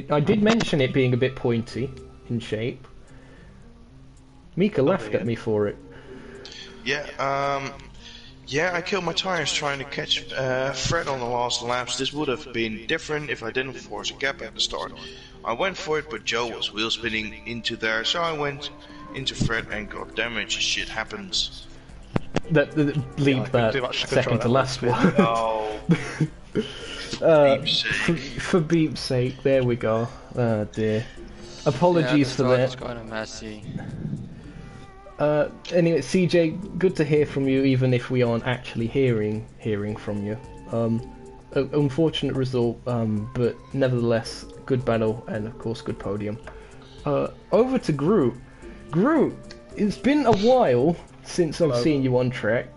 I did mention it being a bit pointy in shape. Mika laughed at me for it. Yeah, yeah, I killed my tires trying to catch Fred on the last laps. This would have been different if I didn't force a gap at the start. I went for it, but Joe was wheel spinning into there, so I went into Fred and got damaged. Shit happens. Leave that second to last one. Oh. For beep's sake, there we go. Oh dear. Apologies for that. It's kind of messy. Anyway, CJ, good to hear from you, even if we aren't actually hearing from you. Unfortunate result, but nevertheless, good battle and of course good podium. Over to Gru. Gru, it's been a while since I've seen you on track.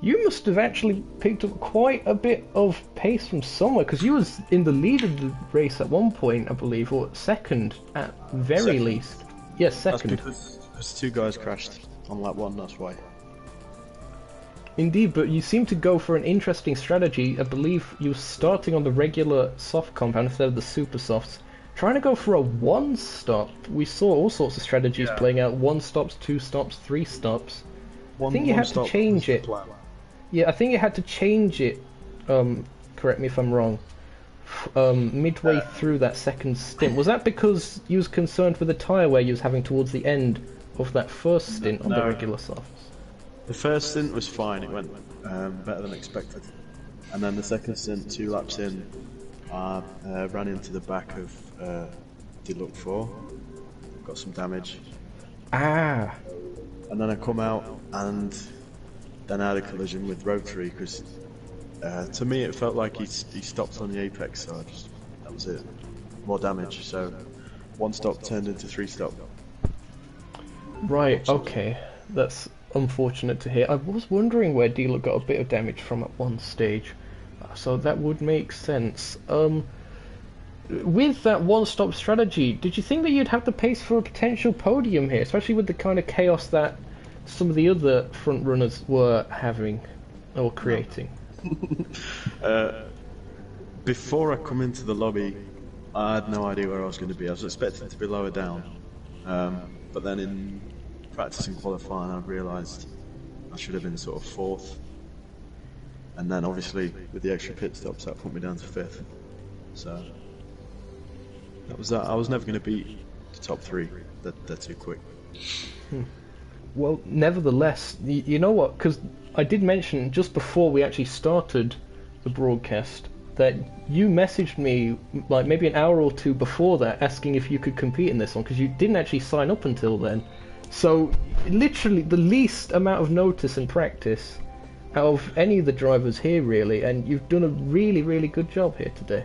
You must have actually picked up quite a bit of pace from somewhere, because you was in the lead of the race at one point, I believe, or second at very least. Yes, second. That's because 2 guys crashed on lap 1, that's why. Indeed, but you seem to go for an interesting strategy. I believe you were starting on the regular soft compound instead of the super softs, trying to go for a 1-stop. We saw all sorts of strategies playing out: 1 stops, 2 stops, 3 stops. I think you had to change it. Yeah, I think you had to change it, correct me if I'm wrong, midway through that second stint. Was that because you was concerned with the tyre wear you was having towards the end of that first stint on the regular softs? The first stint was fine, it went better than expected. And then the second stint, 2 laps in, I ran into the back of did look for. Got some damage. Ah. And then I come out and then I had a collision with Rotary because to me it felt like he stopped on the apex, so that was it. More damage, so 1 stop turned into 3 stop. Right, okay. That's unfortunate to hear. I was wondering where Dealer got a bit of damage from at one stage, so that would make sense. With that one-stop strategy, did you think that you'd have the pace for a potential podium here, especially with the kind of chaos that some of the other front runners were having or creating? Before I come into the lobby, I had no idea where I was going to be. I was expecting to be lower down, but then in practice and qualifying I realised I should have been sort of 4th, and then obviously with the extra pit stops that put me down to 5th, so that was that. I was never going to beat the top 3, they're too quick. Well, nevertheless, you know what, because I did mention just before we actually started the broadcast that you messaged me like maybe an hour or two before that asking if you could compete in this one, because you didn't actually sign up until then. So literally the least amount of notice and practice out of any of the drivers here really, and you've done a really, really good job here today.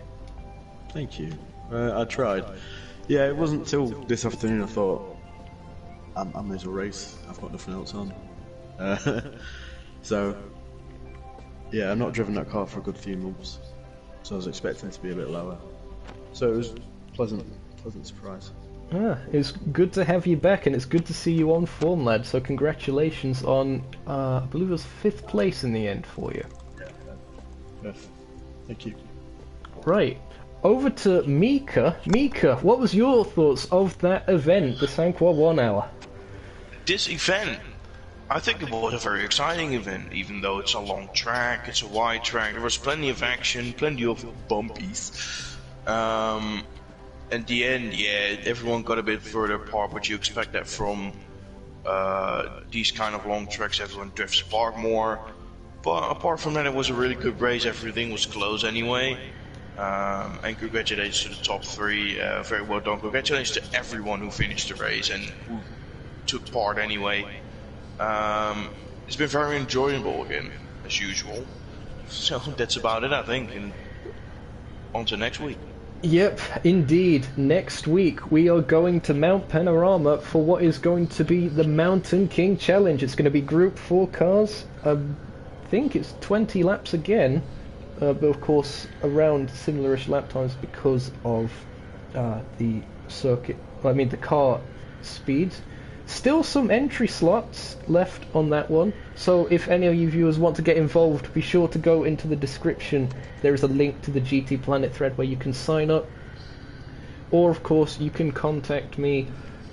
Thank you. I tried. Yeah, it wasn't till this afternoon I thought I may as well race. I've got nothing else on. So yeah, I've not driven that car for a good few months, so I was expecting to be a bit lower. So it was pleasant surprise. It's good to have you back, and it's good to see you on form, lad. So congratulations on, I believe it was 5th place in the end for you. Yeah. Thank you. Right, over to Mika. Mika, what was your thoughts of that event, the Sainte-Croix 1 hour? This event, I think it was a very exciting event, even though it's a long track, it's a wide track, there was plenty of action, plenty of bumpies. At the end, yeah, everyone got a bit further apart, but you expect that from these kind of long tracks, everyone drifts apart more. But apart from that, it was a really good race, everything was close anyway. And congratulations to the top 3, very well done. Congratulations to everyone who finished the race and who took part anyway. It's been very enjoyable again, as usual. So that's about it, I think, and on to next week. Yep, indeed. Next week we are going to Mount Panorama for what is going to be the Mountain King Challenge. It's going to be Group 4 cars. I think it's 20 laps again, but of course around similarish lap times because of the circuit. I mean the car speeds. Still some entry slots left on that one, so if any of you viewers want to get involved, be sure to go into the description. There is a link to the GT Planet thread where you can sign up, or of course you can contact me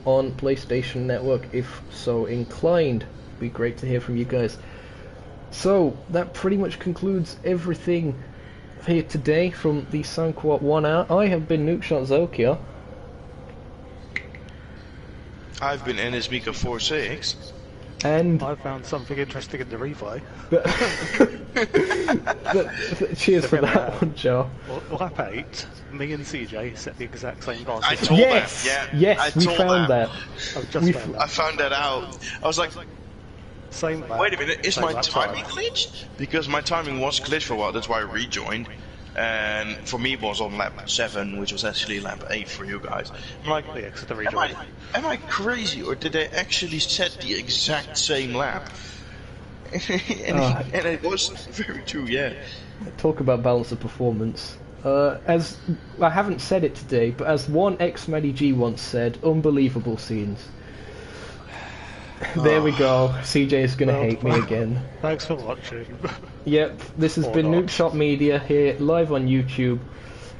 on PlayStation Network if so inclined. It'd be great to hear from you guys. So that pretty much concludes everything here today from the Sainte-Croix 1 hour. I have been Nukeshot Zokeo. I've been NSMika46. And I found something interesting in the replay. cheers for that one, Joe. Well, lap 8, me and CJ set the exact same time. I told Yes, that, yeah. yes, we found that. I've just found I that. found that out. I was like, Same lap, wait a minute, is same my lap timing time. glitched? Because my timing was glitched for a while, that's why I rejoined. And for me it was on lap 7, which was actually lap 8 for you guys. I'm like, Yeah, 'cause the rejoin. am I crazy, or did they actually set the exact same lap? and it was very true, yeah. Talk about balance of performance. As I haven't said it today, but as one ex-Maddie G once said, unbelievable scenes. There we go. CJ is going to hate me again. Thanks for watching. Yep, this has Or been not. Nukeshot Media here, live on YouTube,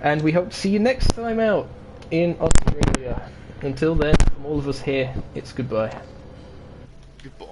and we hope to see you next time out in Australia. Until then, from all of us here, it's goodbye. Goodbye.